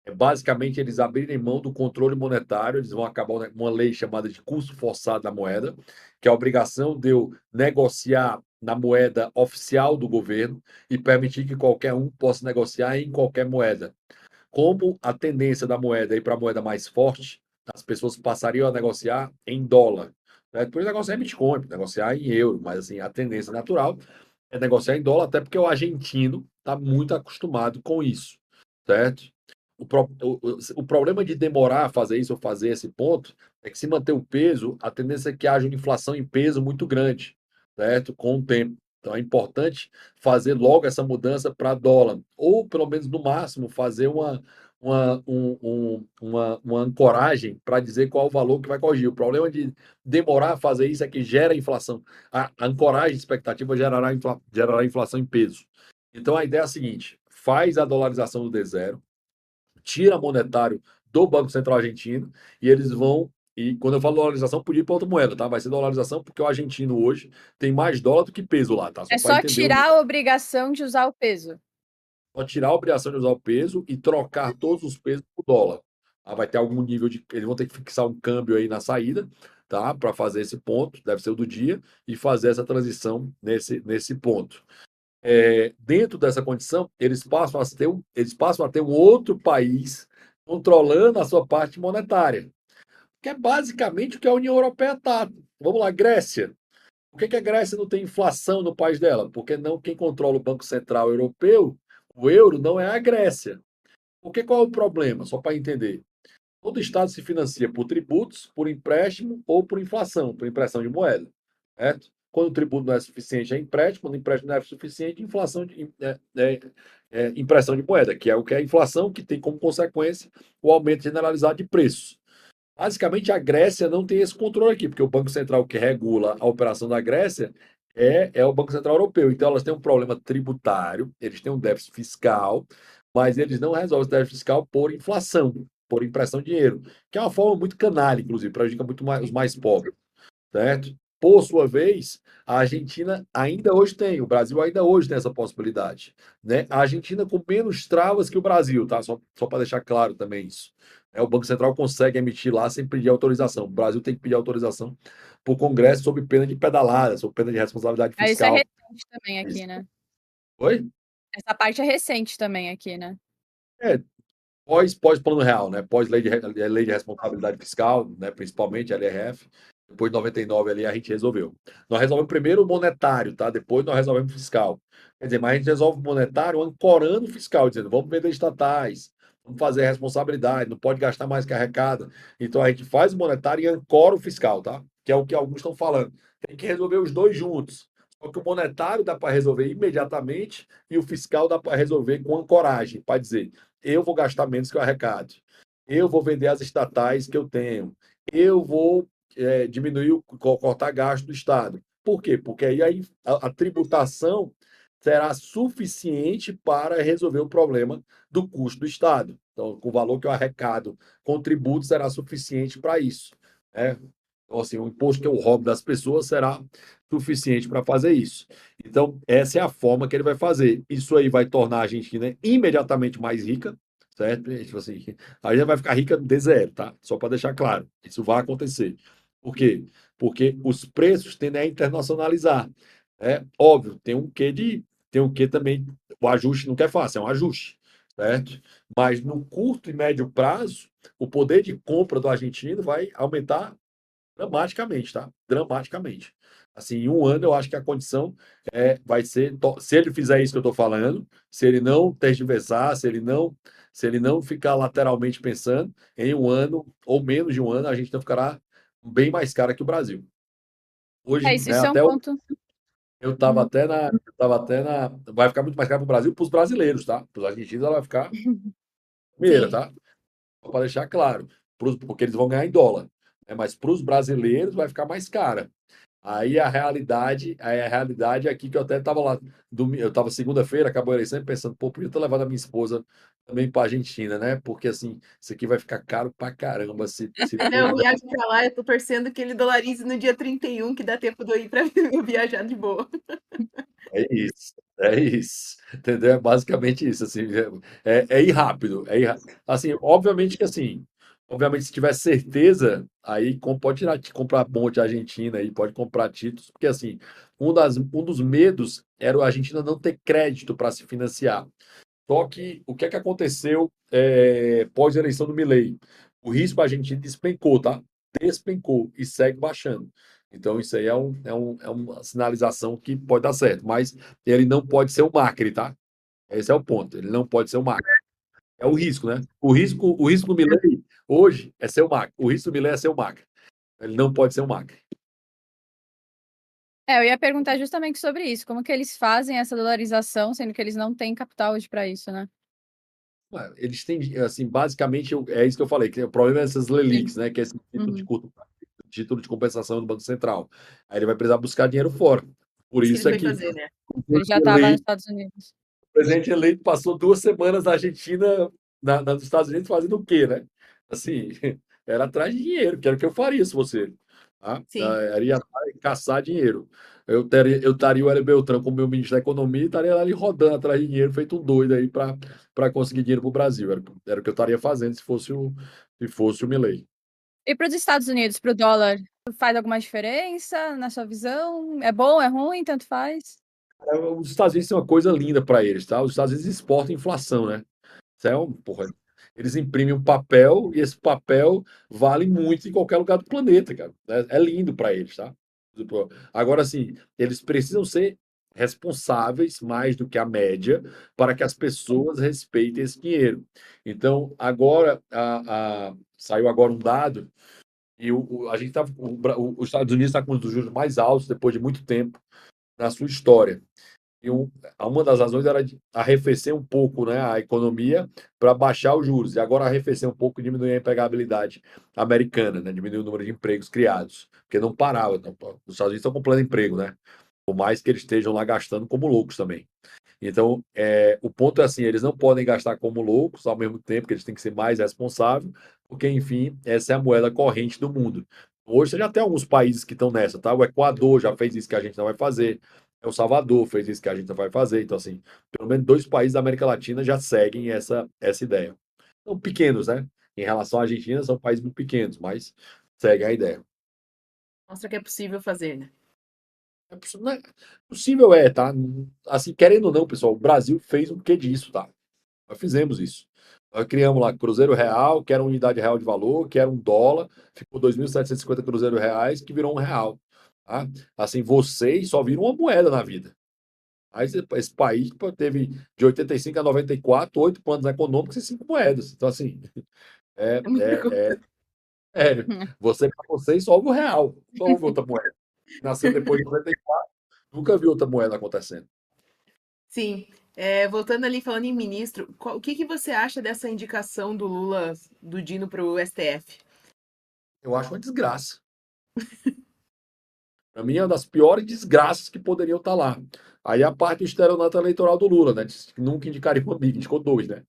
[SPEAKER 4] É basicamente eles abrirem mão do controle monetário, eles vão acabar uma lei chamada de custo forçado da moeda, que é a obrigação de eu negociar na moeda oficial do governo e permitir que qualquer um possa negociar em qualquer moeda. Como a tendência da moeda é ir para a moeda mais forte, as pessoas passariam a negociar em dólar. Né? Depois negociar em Bitcoin, negociar em euro, mas assim, a tendência natural é negociar em dólar, até porque o argentino está muito acostumado com isso, certo? O problema de demorar a fazer isso ou fazer esse ponto é que, se manter o peso, a tendência é que haja uma inflação em peso muito grande, certo? Com o tempo. Então, é importante fazer logo essa mudança para dólar, ou pelo menos no máximo fazer uma ancoragem para dizer qual o valor que vai corrigir. O problema de demorar a fazer isso é que gera inflação. A ancoragem de expectativa gerará inflação em peso. Então, a ideia é a seguinte: faz a dolarização do D0, tira monetário do Banco Central Argentino, e eles vão. E quando eu falo dolarização, podia ir para outra moeda, tá? Vai ser dolarização porque o argentino hoje tem mais dólar do que peso lá, tá?
[SPEAKER 2] É
[SPEAKER 4] para
[SPEAKER 2] só
[SPEAKER 4] entender
[SPEAKER 2] tirar a obrigação de usar o peso.
[SPEAKER 4] Só tirar a obrigação de usar o peso e trocar todos os pesos por dólar. Vai ter algum nível de. Eles vão ter que fixar um câmbio aí na saída, tá? Para fazer esse ponto, deve ser o do dia, e fazer essa transição nesse ponto. Dentro dessa condição, eles passam a ter um outro país controlando a sua parte monetária, que é basicamente o que a União Europeia está. Vamos lá, Grécia. Por que a Grécia não tem inflação no país dela? Porque não, quem controla o Banco Central Europeu, o euro, não é a Grécia. Porque qual é o problema? Só para entender. Todo Estado se financia por tributos, por empréstimo ou por inflação, por impressão de moeda. Certo? Quando o tributo não é suficiente, é empréstimo. Quando o empréstimo não é suficiente, inflação impressão de moeda, que é o que é a inflação, que tem como consequência o aumento generalizado de preços. Basicamente, a Grécia não tem esse controle aqui, porque o Banco Central que regula a operação da Grécia é o Banco Central Europeu. Então, elas têm um problema tributário, eles têm um déficit fiscal, mas eles não resolvem esse déficit fiscal por inflação, por impressão de dinheiro, que é uma forma muito canalha, inclusive, prejudica muito mais os mais pobres, certo? Por sua vez, a Argentina ainda hoje tem, o Brasil ainda hoje tem essa possibilidade, né? A Argentina com menos travas que o Brasil, tá? Só para deixar claro também isso. O Banco Central consegue emitir lá sem pedir autorização. O Brasil tem que pedir autorização para o Congresso sob pena de pedalada, sob pena de responsabilidade
[SPEAKER 2] Isso é
[SPEAKER 4] fiscal.
[SPEAKER 2] recente também aqui, né?
[SPEAKER 4] Oi?
[SPEAKER 2] Essa parte é recente também aqui, né?
[SPEAKER 4] Pós-plano real, né? Pós-lei de responsabilidade fiscal, né? Principalmente a LRF. Depois de 99 ali a gente resolveu. Nós resolvemos primeiro o monetário, tá? Depois nós resolvemos o fiscal. Quer dizer, mas a gente resolve o monetário ancorando o fiscal, dizendo, vamos vender estatais, vamos fazer responsabilidade, não pode gastar mais que arrecada. Então a gente faz o monetário e ancora o fiscal, tá? Que é o que alguns estão falando. Tem que resolver os dois juntos. Só que o monetário dá para resolver imediatamente e o fiscal dá para resolver com ancoragem, para dizer, eu vou gastar menos que o arrecado, eu vou vender as estatais que eu tenho, eu vou diminuir, cortar gasto do Estado. Por quê? Porque aí a tributação será suficiente para resolver o problema do custo do Estado. Então, com o valor que eu arrecado com tributo, será suficiente para isso. Né? Então, assim, o imposto que eu roubo das pessoas será suficiente para fazer isso. Então, essa é a forma que ele vai fazer. Isso aí vai tornar a Argentina imediatamente mais rica, certo? Tipo assim, a gente vai ficar rica de zero, tá? Só para deixar claro, isso vai acontecer. Por quê? Porque os preços tendem a internacionalizar. É óbvio, tem um quê também, o ajuste não é fácil, é um ajuste, certo? Mas no curto e médio prazo, o poder de compra do argentino vai aumentar dramaticamente, tá? Dramaticamente. Assim, em um ano, eu acho que a condição vai ser, se ele fizer isso que eu estou falando, se ele não tergiversar, se ele não ficar lateralmente pensando, em um ano ou menos de um ano, a gente não ficará bem mais cara que o Brasil. Hoje,
[SPEAKER 2] Isso
[SPEAKER 4] né,
[SPEAKER 2] é um
[SPEAKER 4] até
[SPEAKER 2] ponto.
[SPEAKER 4] eu estava até na, vai ficar muito mais caro para o Brasil, para os brasileiros, tá? Para os argentinos ela vai ficar primeira,
[SPEAKER 3] Sim.
[SPEAKER 4] tá? Só para deixar claro, porque eles vão ganhar em dólar, né? Mas para os brasileiros vai ficar mais cara. Aí a realidade é aqui que eu até estava lá, eu estava segunda-feira, acabou a eleição, pensando, pô, podia ter levado a minha esposa também para a Argentina, né? Porque assim, isso aqui vai ficar caro pra caramba se
[SPEAKER 3] Eu viajo para lá, eu tô torcendo que ele dolarize no dia 31, que dá tempo de eu ir para viajar de boa.
[SPEAKER 4] É isso. É isso, entendeu? É basicamente isso, assim, é ir rápido, assim, obviamente que assim, obviamente se tiver certeza, aí pode comprar ponte Argentina aí, pode comprar títulos, porque assim, um dos medos era a Argentina não ter crédito para se financiar. Só que o que é que aconteceu pós-eleição do Milei? O risco argentino despencou, tá? Despencou e segue baixando. Então, isso aí é uma sinalização que pode dar certo, mas ele não pode ser o Macri, tá? Esse é o ponto. Ele não pode ser o Macri. É o risco, né? O risco do Milei hoje é ser o Macri. O risco do Milei é ser o Macri. Ele não pode ser o Macri.
[SPEAKER 2] Eu ia perguntar justamente sobre isso, como que eles fazem essa dolarização, sendo que eles não têm capital hoje para isso, né?
[SPEAKER 4] Eles têm, assim, basicamente, é isso que eu falei, que o problema é essas LELIQs, né? Que é esse título de curto título de compensação do Banco Central. Aí ele vai precisar buscar dinheiro fora. Por
[SPEAKER 3] Isso que
[SPEAKER 4] isso
[SPEAKER 3] ele
[SPEAKER 4] é
[SPEAKER 3] foi
[SPEAKER 4] que
[SPEAKER 3] fazer, né?
[SPEAKER 2] Ele já estava nos Estados Unidos.
[SPEAKER 4] o presidente eleito passou 2 semanas na Argentina, nos Estados Unidos, fazendo o quê, né? Assim, era atrás de dinheiro, que era o que eu faria se você. Tá?
[SPEAKER 3] Sim.
[SPEAKER 4] Era ir caçar dinheiro. Eu estaria o Hélio Beltrão como meu ministro da Economia e estaria ali rodando atrás de dinheiro, feito um doido aí para conseguir dinheiro para o Brasil. Era o que eu estaria fazendo se fosse o Milei.
[SPEAKER 2] E para os Estados Unidos, para o dólar, faz alguma diferença na sua visão? É bom, é ruim, tanto faz?
[SPEAKER 4] Os Estados Unidos têm uma coisa linda para eles, tá? Os Estados Unidos exportam inflação, né? Isso porra, eles imprimem um papel e esse papel vale muito em qualquer lugar do planeta, cara. É lindo para eles, tá? Agora, assim, eles precisam ser responsáveis mais do que a média para que as pessoas respeitem esse dinheiro. Então, agora, saiu agora um dado e a gente tá, os Estados Unidos está com os juros mais altos depois de muito tempo na sua história. E uma das razões era de arrefecer um pouco, né, a economia para baixar os juros. E agora arrefecer um pouco e diminuir a empregabilidade americana, né, diminuir o número de empregos criados. Porque não parava. Então, os Estados Unidos estão com pleno emprego, né? Por mais que eles estejam lá gastando como loucos também. Então, o ponto é assim, eles não podem gastar como loucos, ao mesmo tempo que eles têm que ser mais responsáveis, porque, enfim, essa é a moeda corrente do mundo. Hoje você já tem alguns países que estão nessa, tá? O Equador já fez isso que a gente não vai fazer, El Salvador fez isso que a gente não vai fazer. Então, assim, pelo menos 2 países da América Latina já seguem essa ideia. São pequenos, né? Em relação à Argentina, são países muito pequenos, mas seguem a ideia.
[SPEAKER 3] Mostra que é possível fazer, né?
[SPEAKER 4] Possível tá? Assim, querendo ou não, pessoal, o Brasil fez um quê disso, tá? Nós fizemos isso. Nós criamos lá Cruzeiro Real, que era uma unidade real de valor, que era $1, ficou 2.750 Cruzeiro Reais, que virou R$1. Tá? Assim, vocês só viram uma moeda na vida. Aí esse país teve de 85 a 94, 8 planos econômicos e 5 moedas. Então, assim, é,
[SPEAKER 3] É muita
[SPEAKER 4] é,
[SPEAKER 3] coisa.
[SPEAKER 4] é sério. Para vocês só houve o real, só houve outra moeda. Nasceu depois de 94, nunca vi outra moeda acontecendo.
[SPEAKER 3] Sim. Voltando ali, falando em ministro, o que que você acha dessa indicação do Lula, do Dino, para o STF?
[SPEAKER 4] Eu acho uma desgraça. Para mim, é uma das piores desgraças que poderiam estar lá. Aí a parte do estelionato eleitoral do Lula, né? Disse que nunca indicaria um amigo, indicou 2, né?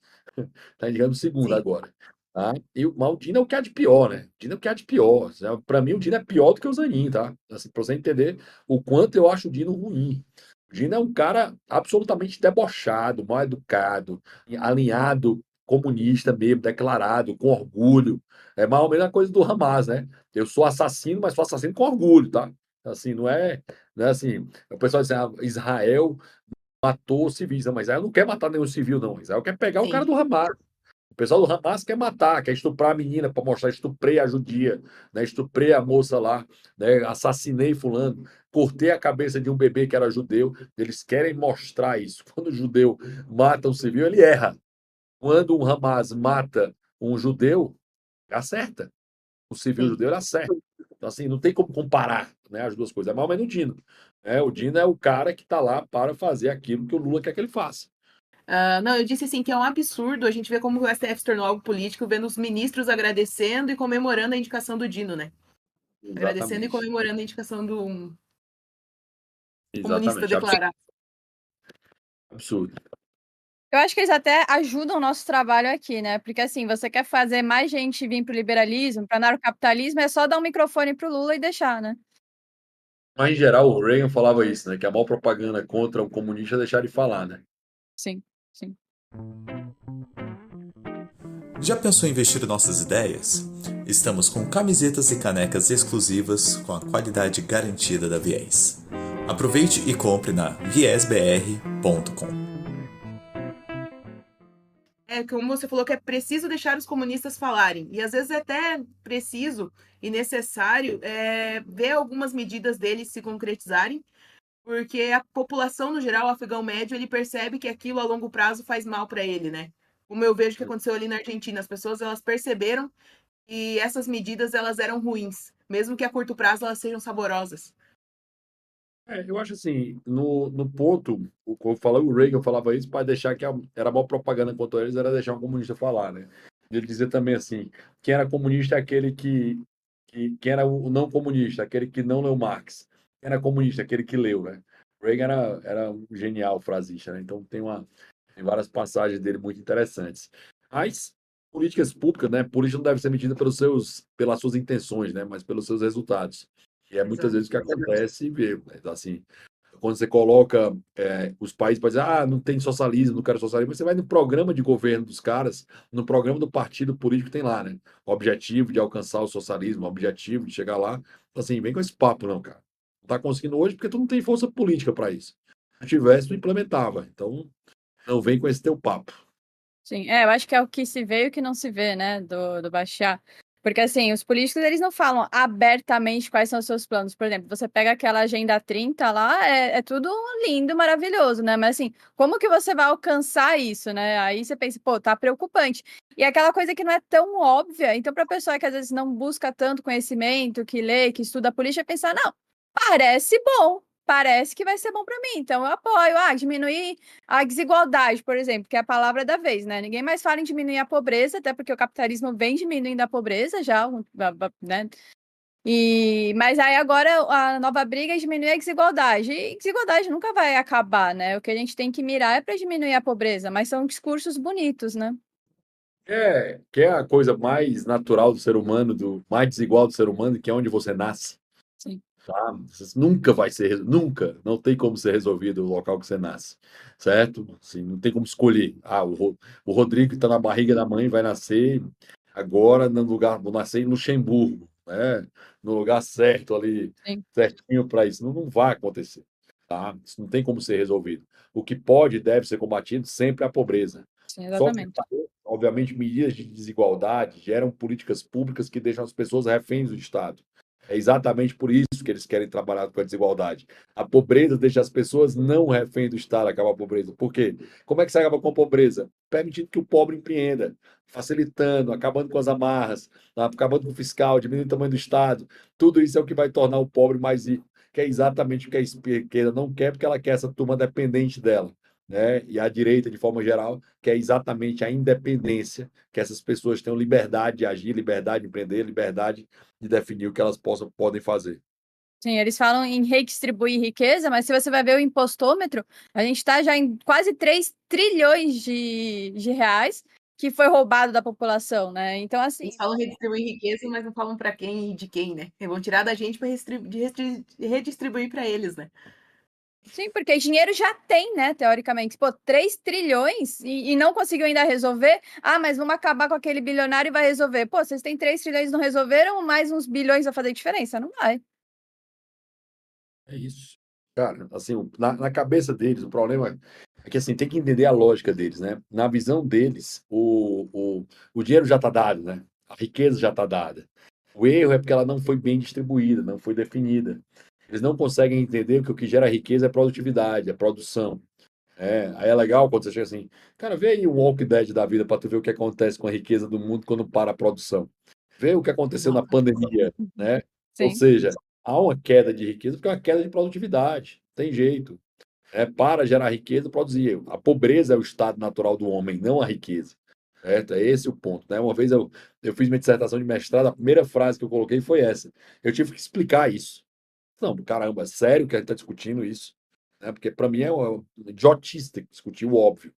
[SPEAKER 4] Tá indicando o segundo
[SPEAKER 3] Sim.
[SPEAKER 4] agora. Tá? Mas o Dino é o que há de pior, né? O Dino é o que há de pior. Para mim, o Dino é pior do que o Zanin, tá? Assim, para você entender o quanto eu acho o Dino ruim. O Dino é um cara absolutamente debochado, mal educado, alinhado, comunista mesmo, declarado, com orgulho. É mais ou menos a coisa do Hamas, né? Eu sou assassino, mas sou assassino com orgulho, tá? Assim, não é assim. O pessoal diz assim, Israel matou civis. Não, mas Israel não quer matar nenhum civil, não. Israel quer pegar o
[SPEAKER 3] Sim.
[SPEAKER 4] cara do Hamas. O pessoal do Hamas quer matar, quer estuprar a menina para mostrar estuprei a judia, né? Estuprei a moça lá, né? Assassinei fulano, cortei a cabeça de um bebê que era judeu. Eles querem mostrar isso. Quando o judeu mata um civil, ele erra. Quando um Hamas mata um judeu, acerta. O civil
[SPEAKER 3] Sim.
[SPEAKER 4] judeu era certo. Então, assim, não tem como comparar, né, as duas coisas. É mais ou menos o Dino. O Dino é o cara que está lá para fazer aquilo que o Lula quer que ele faça.
[SPEAKER 3] Não, eu disse assim que é um absurdo a gente ver como o STF se tornou algo político, vendo os ministros agradecendo e comemorando a indicação do Dino, né? Agradecendo e
[SPEAKER 4] Exatamente.
[SPEAKER 3] comemorando a indicação do comunista
[SPEAKER 4] Exatamente.
[SPEAKER 3] declarado.
[SPEAKER 4] Absurdo.
[SPEAKER 2] Eu acho que eles até ajudam o nosso trabalho aqui, né? Porque assim, você quer fazer mais gente vir para o liberalismo, para anarcocapitalismo, é só dar um microfone para o Lula e deixar, né?
[SPEAKER 4] Mas, em geral, o Reagan falava isso, né? Que a maior propaganda contra o comunista é deixar de falar, né?
[SPEAKER 2] Sim, sim.
[SPEAKER 5] Já pensou em investir nossas ideias? Estamos com camisetas e canecas exclusivas com a qualidade garantida da Viés. Aproveite e compre na viesbr.com.
[SPEAKER 3] Como você falou, que é preciso deixar os comunistas falarem. E às vezes é até preciso e necessário ver algumas medidas deles se concretizarem, porque a população, no geral, o afegão médio, ele percebe que aquilo a longo prazo faz mal para ele, né? Como eu vejo que aconteceu ali na Argentina, as pessoas elas perceberam que essas medidas elas eram ruins, mesmo que a curto prazo elas sejam saborosas.
[SPEAKER 4] Eu acho assim, no ponto, o Reagan falava isso para deixar que era a maior propaganda contra eles, era deixar um comunista falar, né? Ele dizia também assim, quem era comunista é aquele quem era o não comunista, aquele que não leu Marx. Quem era comunista, aquele que leu, né? Reagan era um genial frasista, né? Então tem várias passagens dele muito interessantes. Mas políticas públicas, né? Política não deve ser medida pelas suas intenções, né? Mas pelos seus resultados. E é muitas
[SPEAKER 3] Exato.
[SPEAKER 4] vezes o que acontece mesmo, né? Então, assim, quando você coloca os países para dizer, não tem socialismo, não quero socialismo, você vai no programa de governo dos caras, no programa do partido político tem lá, né? O objetivo de alcançar o socialismo, o objetivo de chegar lá. Então, assim, vem com esse papo, não, cara. Não tá conseguindo hoje porque tu não tem força política para isso. Se tivesse, tu implementava. Então, não vem com esse teu papo.
[SPEAKER 2] Sim, eu acho que é o que se vê e o que não se vê, né, do Bashar. Porque, assim, os políticos, eles não falam abertamente quais são os seus planos. Por exemplo, você pega aquela Agenda 30 lá, é tudo lindo, maravilhoso, né? Mas, assim, como que você vai alcançar isso, né? Aí você pensa, pô, tá preocupante. E é aquela coisa que não é tão óbvia. Então, pra pessoa que, às vezes, não busca tanto conhecimento, que lê, que estuda política, pensar, não, parece bom. Parece que vai ser bom para mim, então eu apoio. Diminuir a desigualdade, por exemplo, que é a palavra da vez, né? Ninguém mais fala em diminuir a pobreza, até porque o capitalismo vem diminuindo a pobreza já, né? Mas aí agora a nova briga é diminuir a desigualdade. E desigualdade nunca vai acabar, né? O que a gente tem que mirar é para diminuir a pobreza, mas são discursos bonitos, né?
[SPEAKER 4] Que é a coisa mais natural do ser humano, mais desigual do ser humano, que é onde você nasce.
[SPEAKER 2] Sim.
[SPEAKER 4] Tá? Isso nunca vai ser, nunca, não tem como ser resolvido o local que você nasce, certo? Assim, não tem como escolher. O Rodrigo que está na barriga da mãe vai nascer agora no lugar, vou nascer em Luxemburgo, né? No lugar certo ali,
[SPEAKER 2] Sim,
[SPEAKER 4] certinho para isso. Não, não vai acontecer, tá? Isso não tem como ser resolvido. O que pode e deve ser combatido sempre é a pobreza.
[SPEAKER 2] sim,
[SPEAKER 4] Só que,
[SPEAKER 2] exatamente.
[SPEAKER 4] obviamente, medidas de desigualdade geram políticas públicas que deixam as pessoas reféns do Estado. É exatamente por isso que eles querem trabalhar com a desigualdade. A pobreza deixa as pessoas não refém do Estado, acaba a pobreza. Por quê? Como é que se acaba com a pobreza? Permitindo que o pobre empreenda, facilitando, acabando com as amarras, acabando com o fiscal, diminuindo o tamanho do Estado. Tudo isso é o que vai tornar o pobre mais rico, que é exatamente o que a esquerda não quer, porque ela quer essa turma dependente dela. Né? E a direita, de forma geral, quer exatamente a independência, que essas pessoas tenham liberdade de agir, liberdade de empreender, liberdade de definir o que elas podem fazer.
[SPEAKER 2] Sim, eles falam em redistribuir riqueza, mas se você vai ver o impostômetro, a gente está já em quase 3 trilhões de reais que foi roubado da população, né? Então, assim,
[SPEAKER 3] Eles falam redistribuir riqueza, mas não falam para quem e de quem, né? Eles vão tirar da gente para redistribuir para eles, né?
[SPEAKER 2] sim, porque dinheiro já tem, né, teoricamente. Pô, 3 trilhões e não conseguiu ainda resolver. Mas vamos acabar com aquele bilionário e vai resolver. Pô, vocês têm 3 trilhões e não resolveram, mais uns bilhões vai fazer diferença? Não vai.
[SPEAKER 4] É isso. Cara, assim, na cabeça deles, o problema é que assim, tem que entender a lógica deles, né? Na visão deles, o dinheiro já está dado, né? A riqueza já está dada. O erro é porque ela não foi bem distribuída, não foi definida. Eles não conseguem entender que o que gera riqueza é produtividade, é produção. Aí é legal quando você chega assim, cara, vê aí um Walking Dead da vida para tu ver o que acontece com a riqueza do mundo quando para a produção. Vê o que aconteceu na pandemia, né? Ou
[SPEAKER 2] Sim.
[SPEAKER 4] seja, há uma queda de riqueza porque é uma queda de produtividade. Tem jeito. Para gerar riqueza, produzir. A pobreza é o estado natural do homem, não a riqueza. Certo? É esse o ponto, né? Uma vez eu fiz minha dissertação de mestrado, a primeira frase que eu coloquei foi essa. Eu tive que explicar isso. Não, caramba, é sério que a gente está discutindo isso? Né? Porque para mim é uma idiotice discutir o óbvio.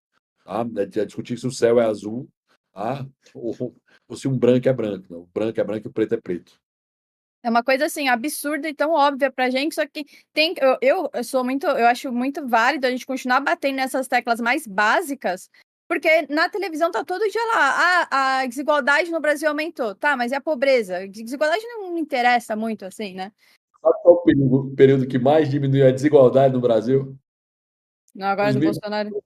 [SPEAKER 4] Tá? É discutir se o céu é azul, tá? ou se um branco é branco. Não. O branco é branco e o preto é preto.
[SPEAKER 2] É uma coisa assim absurda e tão óbvia pra gente, só que eu acho muito válido a gente continuar batendo nessas teclas mais básicas, porque na televisão tá todo dia lá, a desigualdade no Brasil aumentou, tá, mas e a pobreza? A desigualdade não me interessa muito assim, né?
[SPEAKER 4] Sabe qual é o período que mais diminuiu a desigualdade no Brasil?
[SPEAKER 2] Não, agora do Bolsonaro.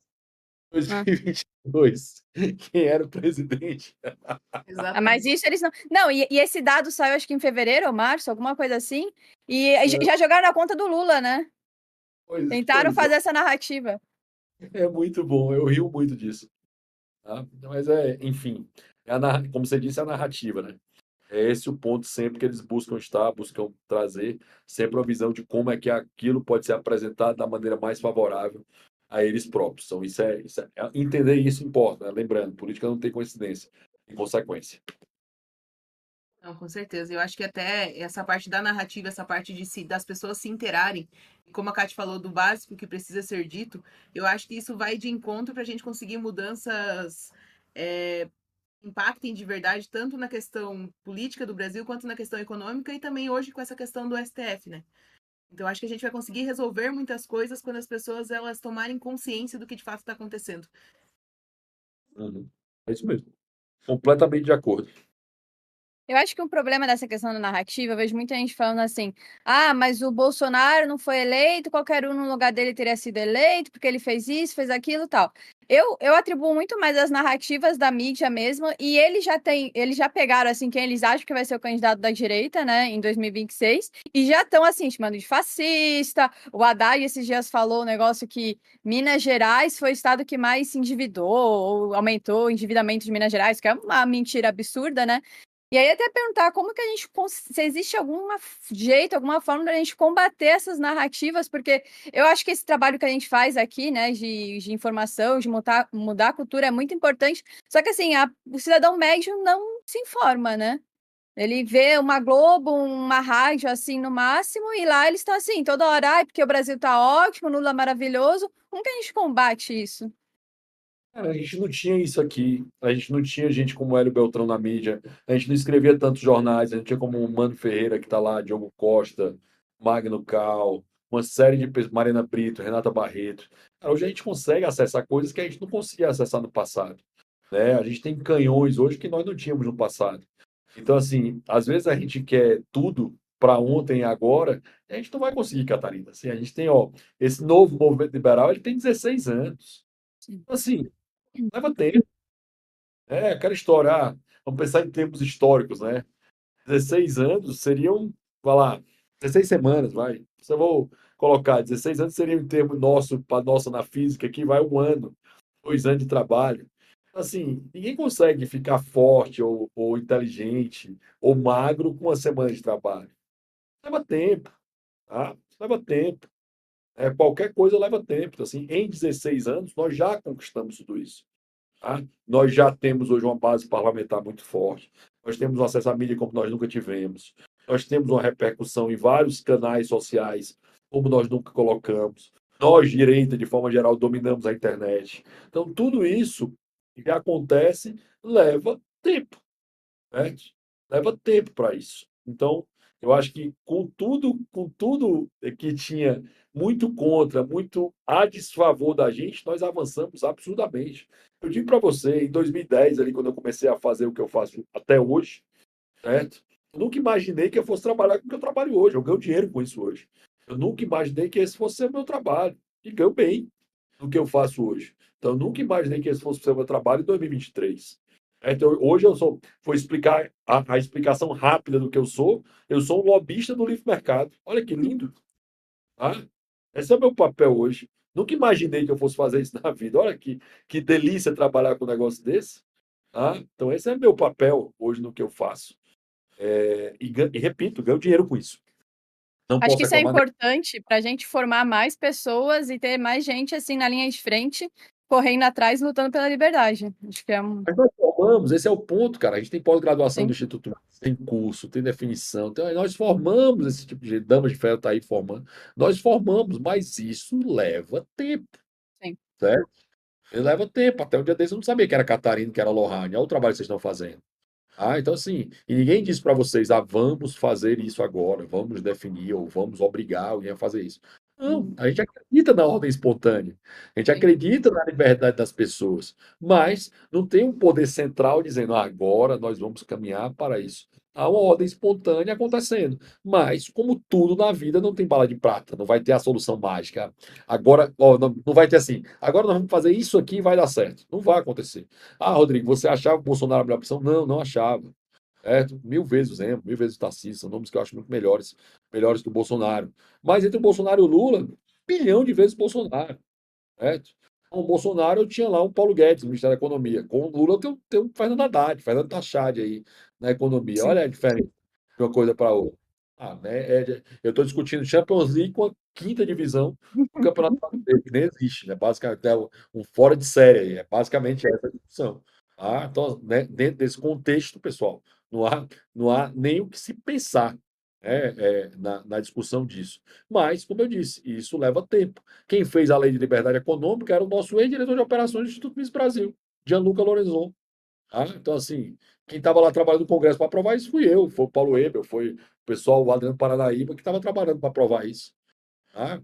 [SPEAKER 4] 2022. Quem era o presidente?
[SPEAKER 2] Mas isso eles não. Não, e esse dado saiu acho que em fevereiro ou março, alguma coisa assim, e já jogaram na conta do Lula, né? Tentaram fazer essa narrativa.
[SPEAKER 4] É muito bom, eu rio muito disso. Tá? Mas enfim, como você disse, é a narrativa, né? É esse o ponto sempre que eles buscam trazer sempre uma visão de como é que aquilo pode ser apresentado da maneira mais favorável a eles próprios. Então, entender isso importa, né? Lembrando, política não tem coincidência, tem consequência.
[SPEAKER 3] Não, com certeza. Eu acho que até essa parte da narrativa, essa parte das pessoas se interarem, e como a Kate falou do básico que precisa ser dito, eu acho que isso vai de encontro para a gente conseguir mudanças impactem de verdade, tanto na questão política do Brasil, quanto na questão econômica, e também hoje com essa questão do STF, né? Então, acho que a gente vai conseguir resolver muitas coisas quando as pessoas elas tomarem consciência do que de fato está acontecendo.
[SPEAKER 4] É isso mesmo. Completamente de acordo.
[SPEAKER 2] Eu acho que um problema dessa questão da narrativa, eu vejo muita gente falando assim: ah, mas o Bolsonaro não foi eleito, qualquer um no lugar dele teria sido eleito, porque ele fez isso, fez aquilo e tal. Eu atribuo muito mais as narrativas da mídia mesmo, e eles já pegaram assim quem eles acham que vai ser o candidato da direita, né, em 2026, e já estão assim, chamando de fascista. O Haddad esses dias falou um negócio que Minas Gerais foi o estado que mais se endividou, ou aumentou o endividamento de Minas Gerais, que é uma mentira absurda, né? E aí até perguntar como que a gente, se existe algum jeito, alguma forma da gente combater essas narrativas, porque eu acho que esse trabalho que a gente faz aqui, né, de informação, de mudar a cultura é muito importante, só que assim, o cidadão médio não se informa, né? Ele vê uma Globo, uma rádio, assim, no máximo, e lá eles estão assim, toda hora, ai, porque o Brasil tá ótimo, Lula maravilhoso, como que a gente combate isso?
[SPEAKER 4] Cara, a gente não tinha isso aqui, a gente não tinha gente como Hélio Beltrão na mídia, a gente não escrevia tantos jornais, a gente tinha como o Mano Ferreira que está lá, Diogo Costa, Magno Cal, uma série de pessoas, Mariana Brito, Renata Barreto. Cara, hoje a gente consegue acessar coisas que a gente não conseguia acessar no passado, né? A gente tem canhões hoje que nós não tínhamos no passado. Então, assim, às vezes a gente quer tudo para ontem e agora, e a gente não vai conseguir, Catarina. Assim, a gente tem, ó, esse novo movimento liberal, ele tem 16 anos. Então, assim, leva tempo. Aquela história, vamos pensar em termos históricos, né? 16 anos seriam, vai lá, 16 semanas, vai. Se eu vou colocar 16 anos, seria um termo nosso, para nossa na física, que vai 1 ano, 2 anos de trabalho. Assim, ninguém consegue ficar forte ou inteligente ou magro com 1 semana de trabalho. Leva tempo, tá? Leva tempo. Qualquer coisa leva tempo. Então, assim, em 16 anos, nós já conquistamos tudo isso. Tá? Nós já temos hoje uma base parlamentar muito forte. Nós temos um acesso à mídia como nós nunca tivemos. Nós temos uma repercussão em vários canais sociais como nós nunca colocamos. Nós, direita, de forma geral, dominamos a internet. Então, tudo isso que acontece leva tempo, né? Leva tempo para isso. Então, eu acho que com tudo que tinha muito contra, muito a desfavor da gente, nós avançamos absurdamente. Eu digo para você, em 2010, ali, quando eu comecei a fazer o que eu faço até hoje, certo? Eu nunca imaginei que eu fosse trabalhar com o que eu trabalho hoje. Eu ganho dinheiro com isso hoje. Eu nunca imaginei que esse fosse ser o meu trabalho. E ganho bem no que eu faço hoje. Então, eu nunca imaginei que esse fosse ser o meu trabalho em 2023. Então, hoje vou explicar a explicação rápida do que eu sou um lobista do livre mercado. Olha que lindo. Tá? Esse é o meu papel hoje. Nunca imaginei que eu fosse fazer isso na vida. Olha que delícia trabalhar com um negócio desse. Tá? Então, esse é meu papel hoje no que eu faço. E repito, ganho dinheiro com isso. Não
[SPEAKER 2] Acho
[SPEAKER 4] posso
[SPEAKER 2] que isso é
[SPEAKER 4] reclamar.
[SPEAKER 2] importante para a gente formar mais pessoas e ter mais gente assim na linha de frente, correndo atrás, lutando pela liberdade. Acho que é um.
[SPEAKER 4] Mas nós formamos, esse é o ponto, cara. A gente tem pós-graduação do
[SPEAKER 2] Sim.
[SPEAKER 4] Instituto, tem curso, tem definição. Então, nós formamos esse tipo de Damas de Ferro está aí formando. Nós formamos, mas isso leva tempo.
[SPEAKER 2] Sim.
[SPEAKER 4] Certo? Ele leva tempo. Até um dia desse eu não sabia que era Catarina, que era Lohane. Olha o trabalho que vocês estão fazendo. Então, assim, e ninguém disse para vocês, vamos fazer isso agora, vamos definir ou vamos obrigar alguém a fazer isso. Não, a gente acredita na ordem espontânea, a gente
[SPEAKER 3] Sim.
[SPEAKER 4] acredita na liberdade das pessoas, mas não tem um poder central dizendo, agora nós vamos caminhar para isso. Há uma ordem espontânea acontecendo, mas, como tudo na vida, não tem bala de prata, não vai ter a solução mágica. Agora, ó, não vai ter assim, agora nós vamos fazer isso aqui e vai dar certo. Não vai acontecer. Rodrigo, você achava o Bolsonaro a melhor opção? Não, não achava. Mil vezes o Zema, mil vezes o Tarcísio, são nomes que eu acho muito melhores, melhores que o Bolsonaro. Mas entre o Bolsonaro e o Lula, bilhão de vezes o Bolsonaro. Certo? Com o Bolsonaro eu tinha lá o Paulo Guedes, no Ministério da Economia. Com o Lula eu tenho o Fernando Haddad, Fernando Taxad aí na economia.
[SPEAKER 3] Sim.
[SPEAKER 4] Olha a diferença de uma coisa para outra. Eu estou discutindo Champions League com a quinta divisão do Campeonato Brasileiro, que nem existe, né? Basicamente, é um fora de série aí. É basicamente essa a discussão. Então, né, dentro desse contexto, pessoal, não há nem o que se pensar na discussão disso. Mas, como eu disse, isso leva tempo. Quem fez a Lei de Liberdade Econômica era o nosso ex-diretor de operações do Instituto Miss Brasil, Gianluca Lorenzon. Então, assim, quem estava lá trabalhando no Congresso para aprovar isso fui eu, foi o Paulo Ebel, foi o pessoal, o Adriano Paranaíba, que estava trabalhando para aprovar isso.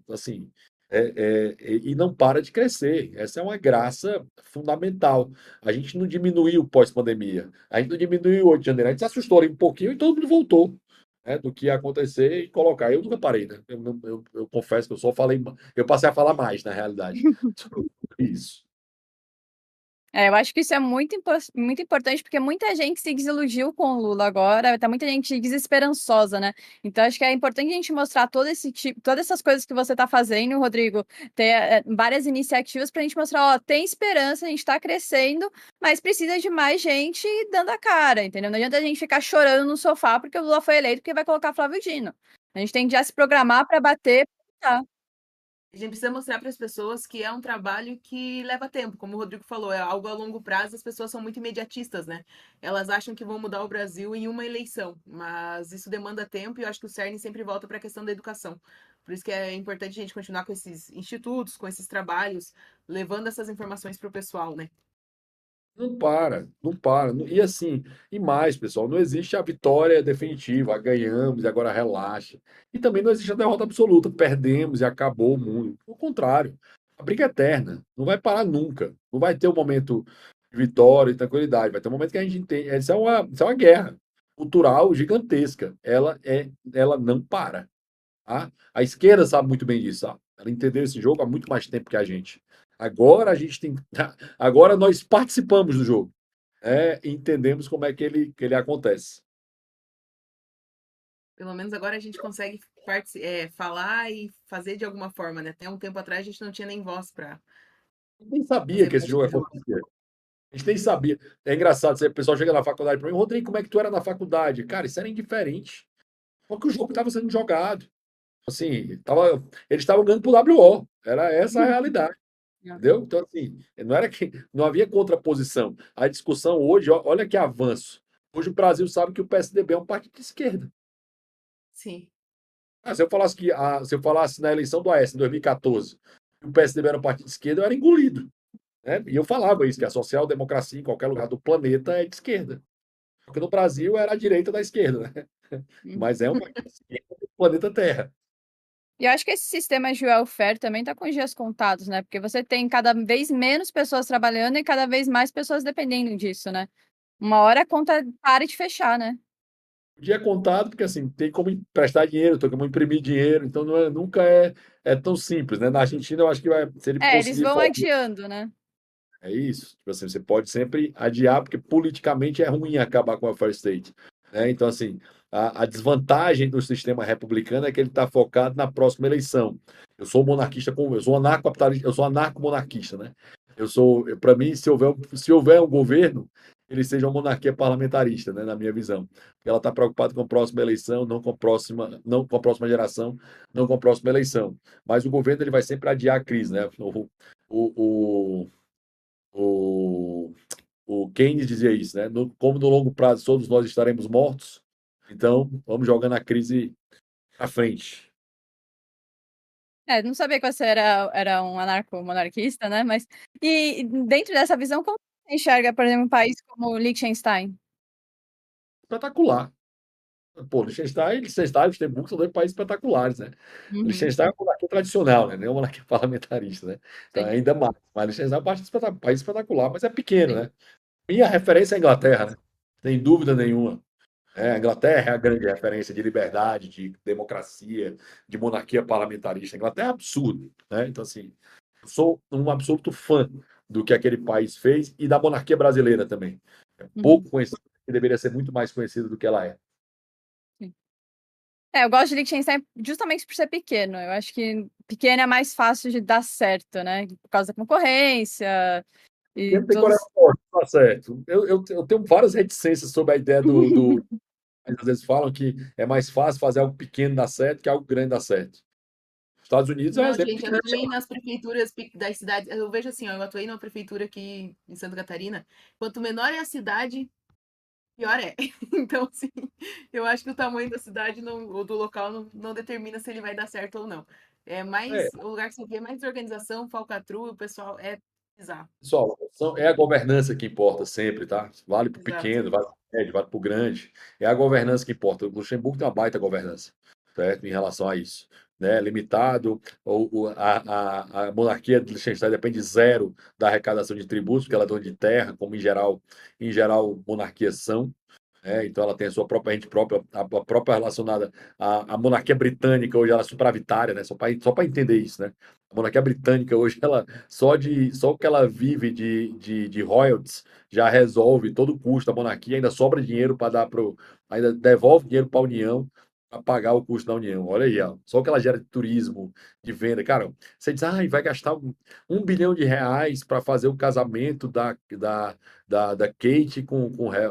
[SPEAKER 4] Assim, e não para de crescer. Essa é uma graça fundamental. A gente não diminuiu pós-pandemia, a gente não diminuiu o 8 de janeiro, a gente se assustou ali um pouquinho e todo mundo voltou. Do que ia acontecer e colocar. Eu nunca parei, né? Eu confesso que eu só falei, eu passei a falar mais, na realidade, sobre isso.
[SPEAKER 2] Eu acho que isso é muito importante, porque muita gente se desiludiu com o Lula agora, tá muita gente desesperançosa, né? Então acho que é importante a gente mostrar todas essas coisas que você tá fazendo, Rodrigo, ter várias iniciativas pra gente mostrar, ó, tem esperança, a gente tá crescendo, mas precisa de mais gente dando a cara, entendeu? Não adianta a gente ficar chorando no sofá porque o Lula foi eleito porque vai colocar Flávio Dino. A gente tem que já se programar para bater, tá?
[SPEAKER 3] A gente precisa mostrar para as pessoas que é um trabalho que leva tempo, como o Rodrigo falou, é algo a longo prazo, as pessoas são muito imediatistas, né? Elas acham que vão mudar o Brasil em uma eleição, mas isso demanda tempo e eu acho que o CERN sempre volta para a questão da educação. Por isso que é importante a gente continuar com esses institutos, com esses trabalhos, levando essas informações para o pessoal, né?
[SPEAKER 4] Não para, não para. E assim, e mais, pessoal, não existe a vitória definitiva, ganhamos e agora relaxa. E também não existe a derrota absoluta, perdemos e acabou o mundo. Ao contrário, a briga é eterna, não vai parar nunca. Não vai ter um momento de vitória e tranquilidade, vai ter um momento que a gente entende. Isso é uma guerra cultural gigantesca. Ela não para. A esquerda sabe muito bem disso. Ela entendeu esse jogo há muito mais tempo que a gente. Agora a gente tem. Agora nós participamos do jogo. E entendemos como é que ele acontece.
[SPEAKER 3] Pelo menos agora a gente consegue falar e fazer de alguma forma, né? Até um tempo atrás a gente não tinha nem voz para
[SPEAKER 4] Nem sabia
[SPEAKER 3] fazer
[SPEAKER 4] que esse
[SPEAKER 3] parte
[SPEAKER 4] jogo
[SPEAKER 3] do jogo.
[SPEAKER 4] acontecia. A gente nem sabia. É engraçado, o pessoal chega na faculdade para mim, Rodrigo, como é que tu era na faculdade? Cara, isso era indiferente. Porque o jogo estava sendo jogado. Assim, eles estavam ganhando pro WO. Era essa a realidade. Entendeu? Então, assim, não era que não havia contraposição. A discussão hoje, olha que avanço. Hoje o Brasil sabe que o PSDB é um partido de esquerda.
[SPEAKER 3] Sim.
[SPEAKER 4] Se eu falasse na eleição do Aécio em 2014 que o PSDB era um partido de esquerda, eu era engolido. Né? E eu falava isso, que a social-democracia em qualquer lugar do planeta é de esquerda. Porque no Brasil era a direita da esquerda, né? Mas é um partido de esquerda do planeta Terra.
[SPEAKER 2] E eu acho que esse sistema de welfare também está com os dias contados, né? Porque você tem cada vez menos pessoas trabalhando e cada vez mais pessoas dependendo disso, né? Uma hora a conta para de fechar, né?
[SPEAKER 4] O dia é contado, porque assim, tem como emprestar dinheiro, tem como imprimir dinheiro, então nunca é tão simples, né? Na Argentina, eu acho que se ele
[SPEAKER 2] Eles
[SPEAKER 4] conseguir
[SPEAKER 2] vão
[SPEAKER 4] fazer.
[SPEAKER 2] adiando, né?
[SPEAKER 4] É isso. Tipo assim, você pode sempre adiar, porque politicamente é ruim acabar com a welfare state. Né? Então, assim, a desvantagem do sistema republicano é que ele está focado na próxima eleição. Eu sou monarquista, eu sou anarcocapitalista, eu sou anarco-monarquista, né? Para mim, se houver um governo, ele seja uma monarquia parlamentarista, né, na minha visão. Porque ela está preocupada com a próxima eleição, não com a próxima geração, não com a próxima eleição. Mas o governo ele vai sempre adiar a crise, né? O, o, o Keynes dizia isso, né? Como no longo prazo todos nós estaremos mortos, então vamos jogando a crise à frente.
[SPEAKER 2] Não sabia que você era um anarco-monarquista, né? Mas e dentro dessa visão, como você enxerga, por exemplo, um país como Liechtenstein?
[SPEAKER 4] espetacular. Pô, Liechtenstein, Luxemburgo são dois países espetaculares, né?
[SPEAKER 2] Uhum,
[SPEAKER 4] Liechtenstein é uma monarquia tradicional, né? Não é uma monarquia parlamentarista, né? Então,
[SPEAKER 2] sim,
[SPEAKER 4] ainda mais. Mas Liechtenstein é um país espetacular, mas é pequeno,
[SPEAKER 2] sim.
[SPEAKER 4] né? Minha referência é a Inglaterra, né? Sem dúvida nenhuma. A Inglaterra é a grande referência de liberdade, de democracia, de monarquia parlamentarista. A Inglaterra é absurdo, né? Então, assim, eu sou um absoluto fã do que aquele país fez e da monarquia brasileira também. É
[SPEAKER 2] Uhum,
[SPEAKER 4] pouco conhecida, que deveria ser muito mais conhecida do que ela é.
[SPEAKER 2] sim. Eu gosto de Liechtenstein justamente por ser pequeno. Eu acho que pequeno é mais fácil de dar certo, né? Por causa da concorrência
[SPEAKER 4] Porque
[SPEAKER 2] e
[SPEAKER 4] não tem Coreia
[SPEAKER 2] todos.
[SPEAKER 4] do Norte, tá certo. Eu tenho várias reticências sobre a ideia do. Às vezes falam que é mais fácil fazer algo pequeno dar certo que algo grande dar certo. Estados Unidos é um
[SPEAKER 3] Não,
[SPEAKER 4] exemplo
[SPEAKER 3] gente,
[SPEAKER 4] de
[SPEAKER 3] eu
[SPEAKER 4] grande.
[SPEAKER 3] atuei nas prefeituras das cidades. Eu vejo assim, ó, eu atuei numa prefeitura aqui em Santa Catarina. Quanto menor é a cidade, pior é. Então, assim, eu acho que o tamanho da cidade ou do local não determina se ele vai dar certo ou não. É
[SPEAKER 4] É,
[SPEAKER 3] mais o lugar que você vê mais organização, falcatrua, o pessoal é bizarro.
[SPEAKER 4] pessoal, é a governança que importa sempre, tá? Vale para o
[SPEAKER 3] Exato.
[SPEAKER 4] pequeno, vale para o médio, vale para o grande. É a governança que importa. O Luxemburgo tem uma baita governança, certo? Em relação a isso. Né? Limitado, a monarquia de Liechtenstein depende zero da arrecadação de tributos, porque ela é dona de terra, como em geral monarquias são. Então ela tem a sua própria rede própria, a própria relacionada à monarquia britânica, hoje ela é superavitária, né? Só para entender isso, né? A monarquia britânica hoje, ela só o que ela vive de royalties já resolve todo o custo da monarquia, ainda sobra dinheiro para dar ainda devolve dinheiro para a União para pagar o custo da União. Olha aí, ó. Só o que ela gera de turismo, de venda. Cara, você diz, vai gastar um bilhão de reais para fazer o casamento da Kate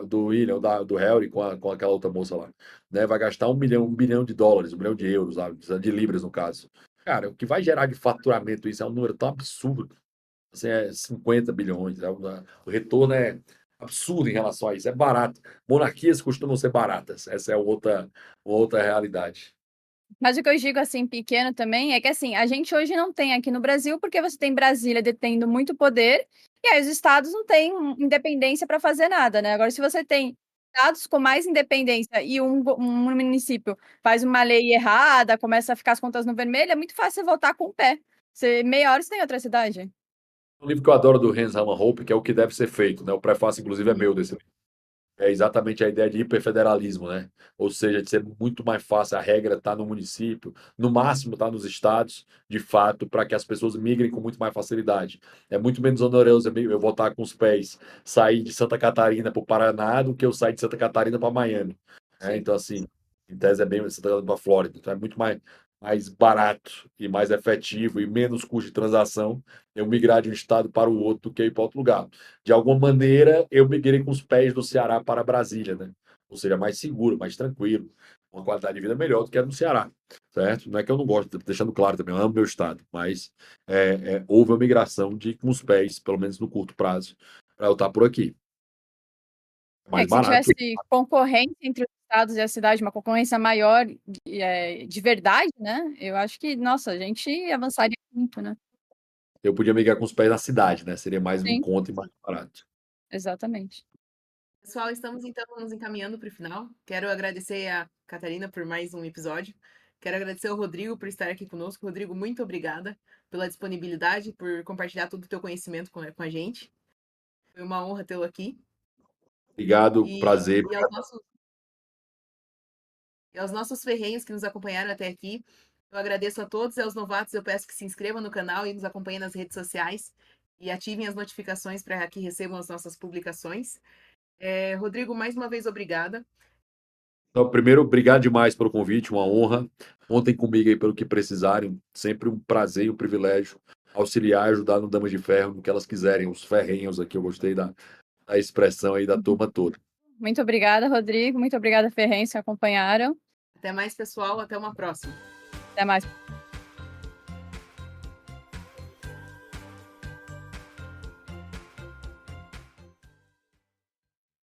[SPEAKER 4] do William, do Harry com aquela outra moça lá. Né? Vai gastar um bilhão de dólares, 1 bilhão de euros, de libras no caso. Cara, o que vai gerar de faturamento isso é um número tão absurdo. Assim, é 50 bilhões. O retorno é absurdo em relação a isso. É barato. Monarquias costumam ser baratas. Essa é outra realidade.
[SPEAKER 2] Mas o que eu digo assim, pequeno também, é que assim, a gente hoje não tem aqui no Brasil, porque você tem Brasília detendo muito poder, e aí os estados não têm independência para fazer nada, né? Agora, se você tem estados com mais independência e um município faz uma lei errada, começa a ficar as contas no vermelho, é muito fácil você voltar com o pé. Você, meia hora você tem outra cidade.
[SPEAKER 4] Um livro que eu adoro do Hans Hermann Hoppe, que é O que Deve Ser Feito, né? O prefácio, inclusive, é
[SPEAKER 2] Uhum.
[SPEAKER 4] meu desse livro. É exatamente a ideia de hiperfederalismo, né? Ou seja, de ser muito mais fácil, a regra está no município, no máximo está nos estados, de fato, para que as pessoas migrem com muito mais facilidade. É muito menos oneroso eu voltar com os pés, sair de Santa Catarina para o Paraná do que eu sair de Santa Catarina para Miami.
[SPEAKER 3] Sim.
[SPEAKER 4] Então, assim, em tese é bem Santa Catarina para Flórida. Então, é muito mais barato e mais efetivo e menos custo de transação eu migrar de um estado para o outro do que ir para outro lugar. De alguma maneira, eu migrei com os pés do Ceará para Brasília, né? Ou seja, mais seguro, mais tranquilo, uma qualidade de vida melhor do que a no Ceará, certo? Não é que eu não gosto, deixando claro também, eu amo meu estado, mas houve uma migração de com os pés, pelo menos no curto prazo, para eu estar por aqui.
[SPEAKER 2] É
[SPEAKER 4] Mais
[SPEAKER 2] que se
[SPEAKER 4] barato.
[SPEAKER 2] tivesse concorrência entre os estados e a cidade, uma concorrência maior de verdade, né? Eu acho que, nossa, a gente avançaria muito, né?
[SPEAKER 4] Eu podia migrar com os pés na cidade, né? Seria mais em
[SPEAKER 2] Sim,
[SPEAKER 4] conta e mais barato.
[SPEAKER 2] exatamente.
[SPEAKER 3] Pessoal, estamos então nos encaminhando para o final. Quero agradecer a Catarina por mais um episódio. Quero agradecer ao Rodrigo por estar aqui conosco. Rodrigo, muito obrigada pela disponibilidade, por compartilhar todo o teu conhecimento com a gente. Foi uma honra tê-lo aqui.
[SPEAKER 4] Obrigado,
[SPEAKER 3] E,
[SPEAKER 4] prazer.
[SPEAKER 3] e aos nossos ferrenhos que nos acompanharam até aqui, eu agradeço a todos e aos novatos eu peço que se inscrevam no canal e nos acompanhem nas redes sociais e ativem as notificações para que recebam as nossas publicações. Rodrigo, mais uma vez, obrigada.
[SPEAKER 4] Então, primeiro, obrigado demais pelo convite, uma honra. Contem comigo aí pelo que precisarem. Sempre um prazer e um privilégio auxiliar, ajudar no Damas de Ferro, no que elas quiserem. Os ferrenhos aqui, eu gostei da expressão aí da turma toda.
[SPEAKER 2] Muito obrigada, Rodrigo. Muito obrigada, Ferrense, que acompanharam.
[SPEAKER 3] Até mais, pessoal. Até uma próxima.
[SPEAKER 2] Até mais.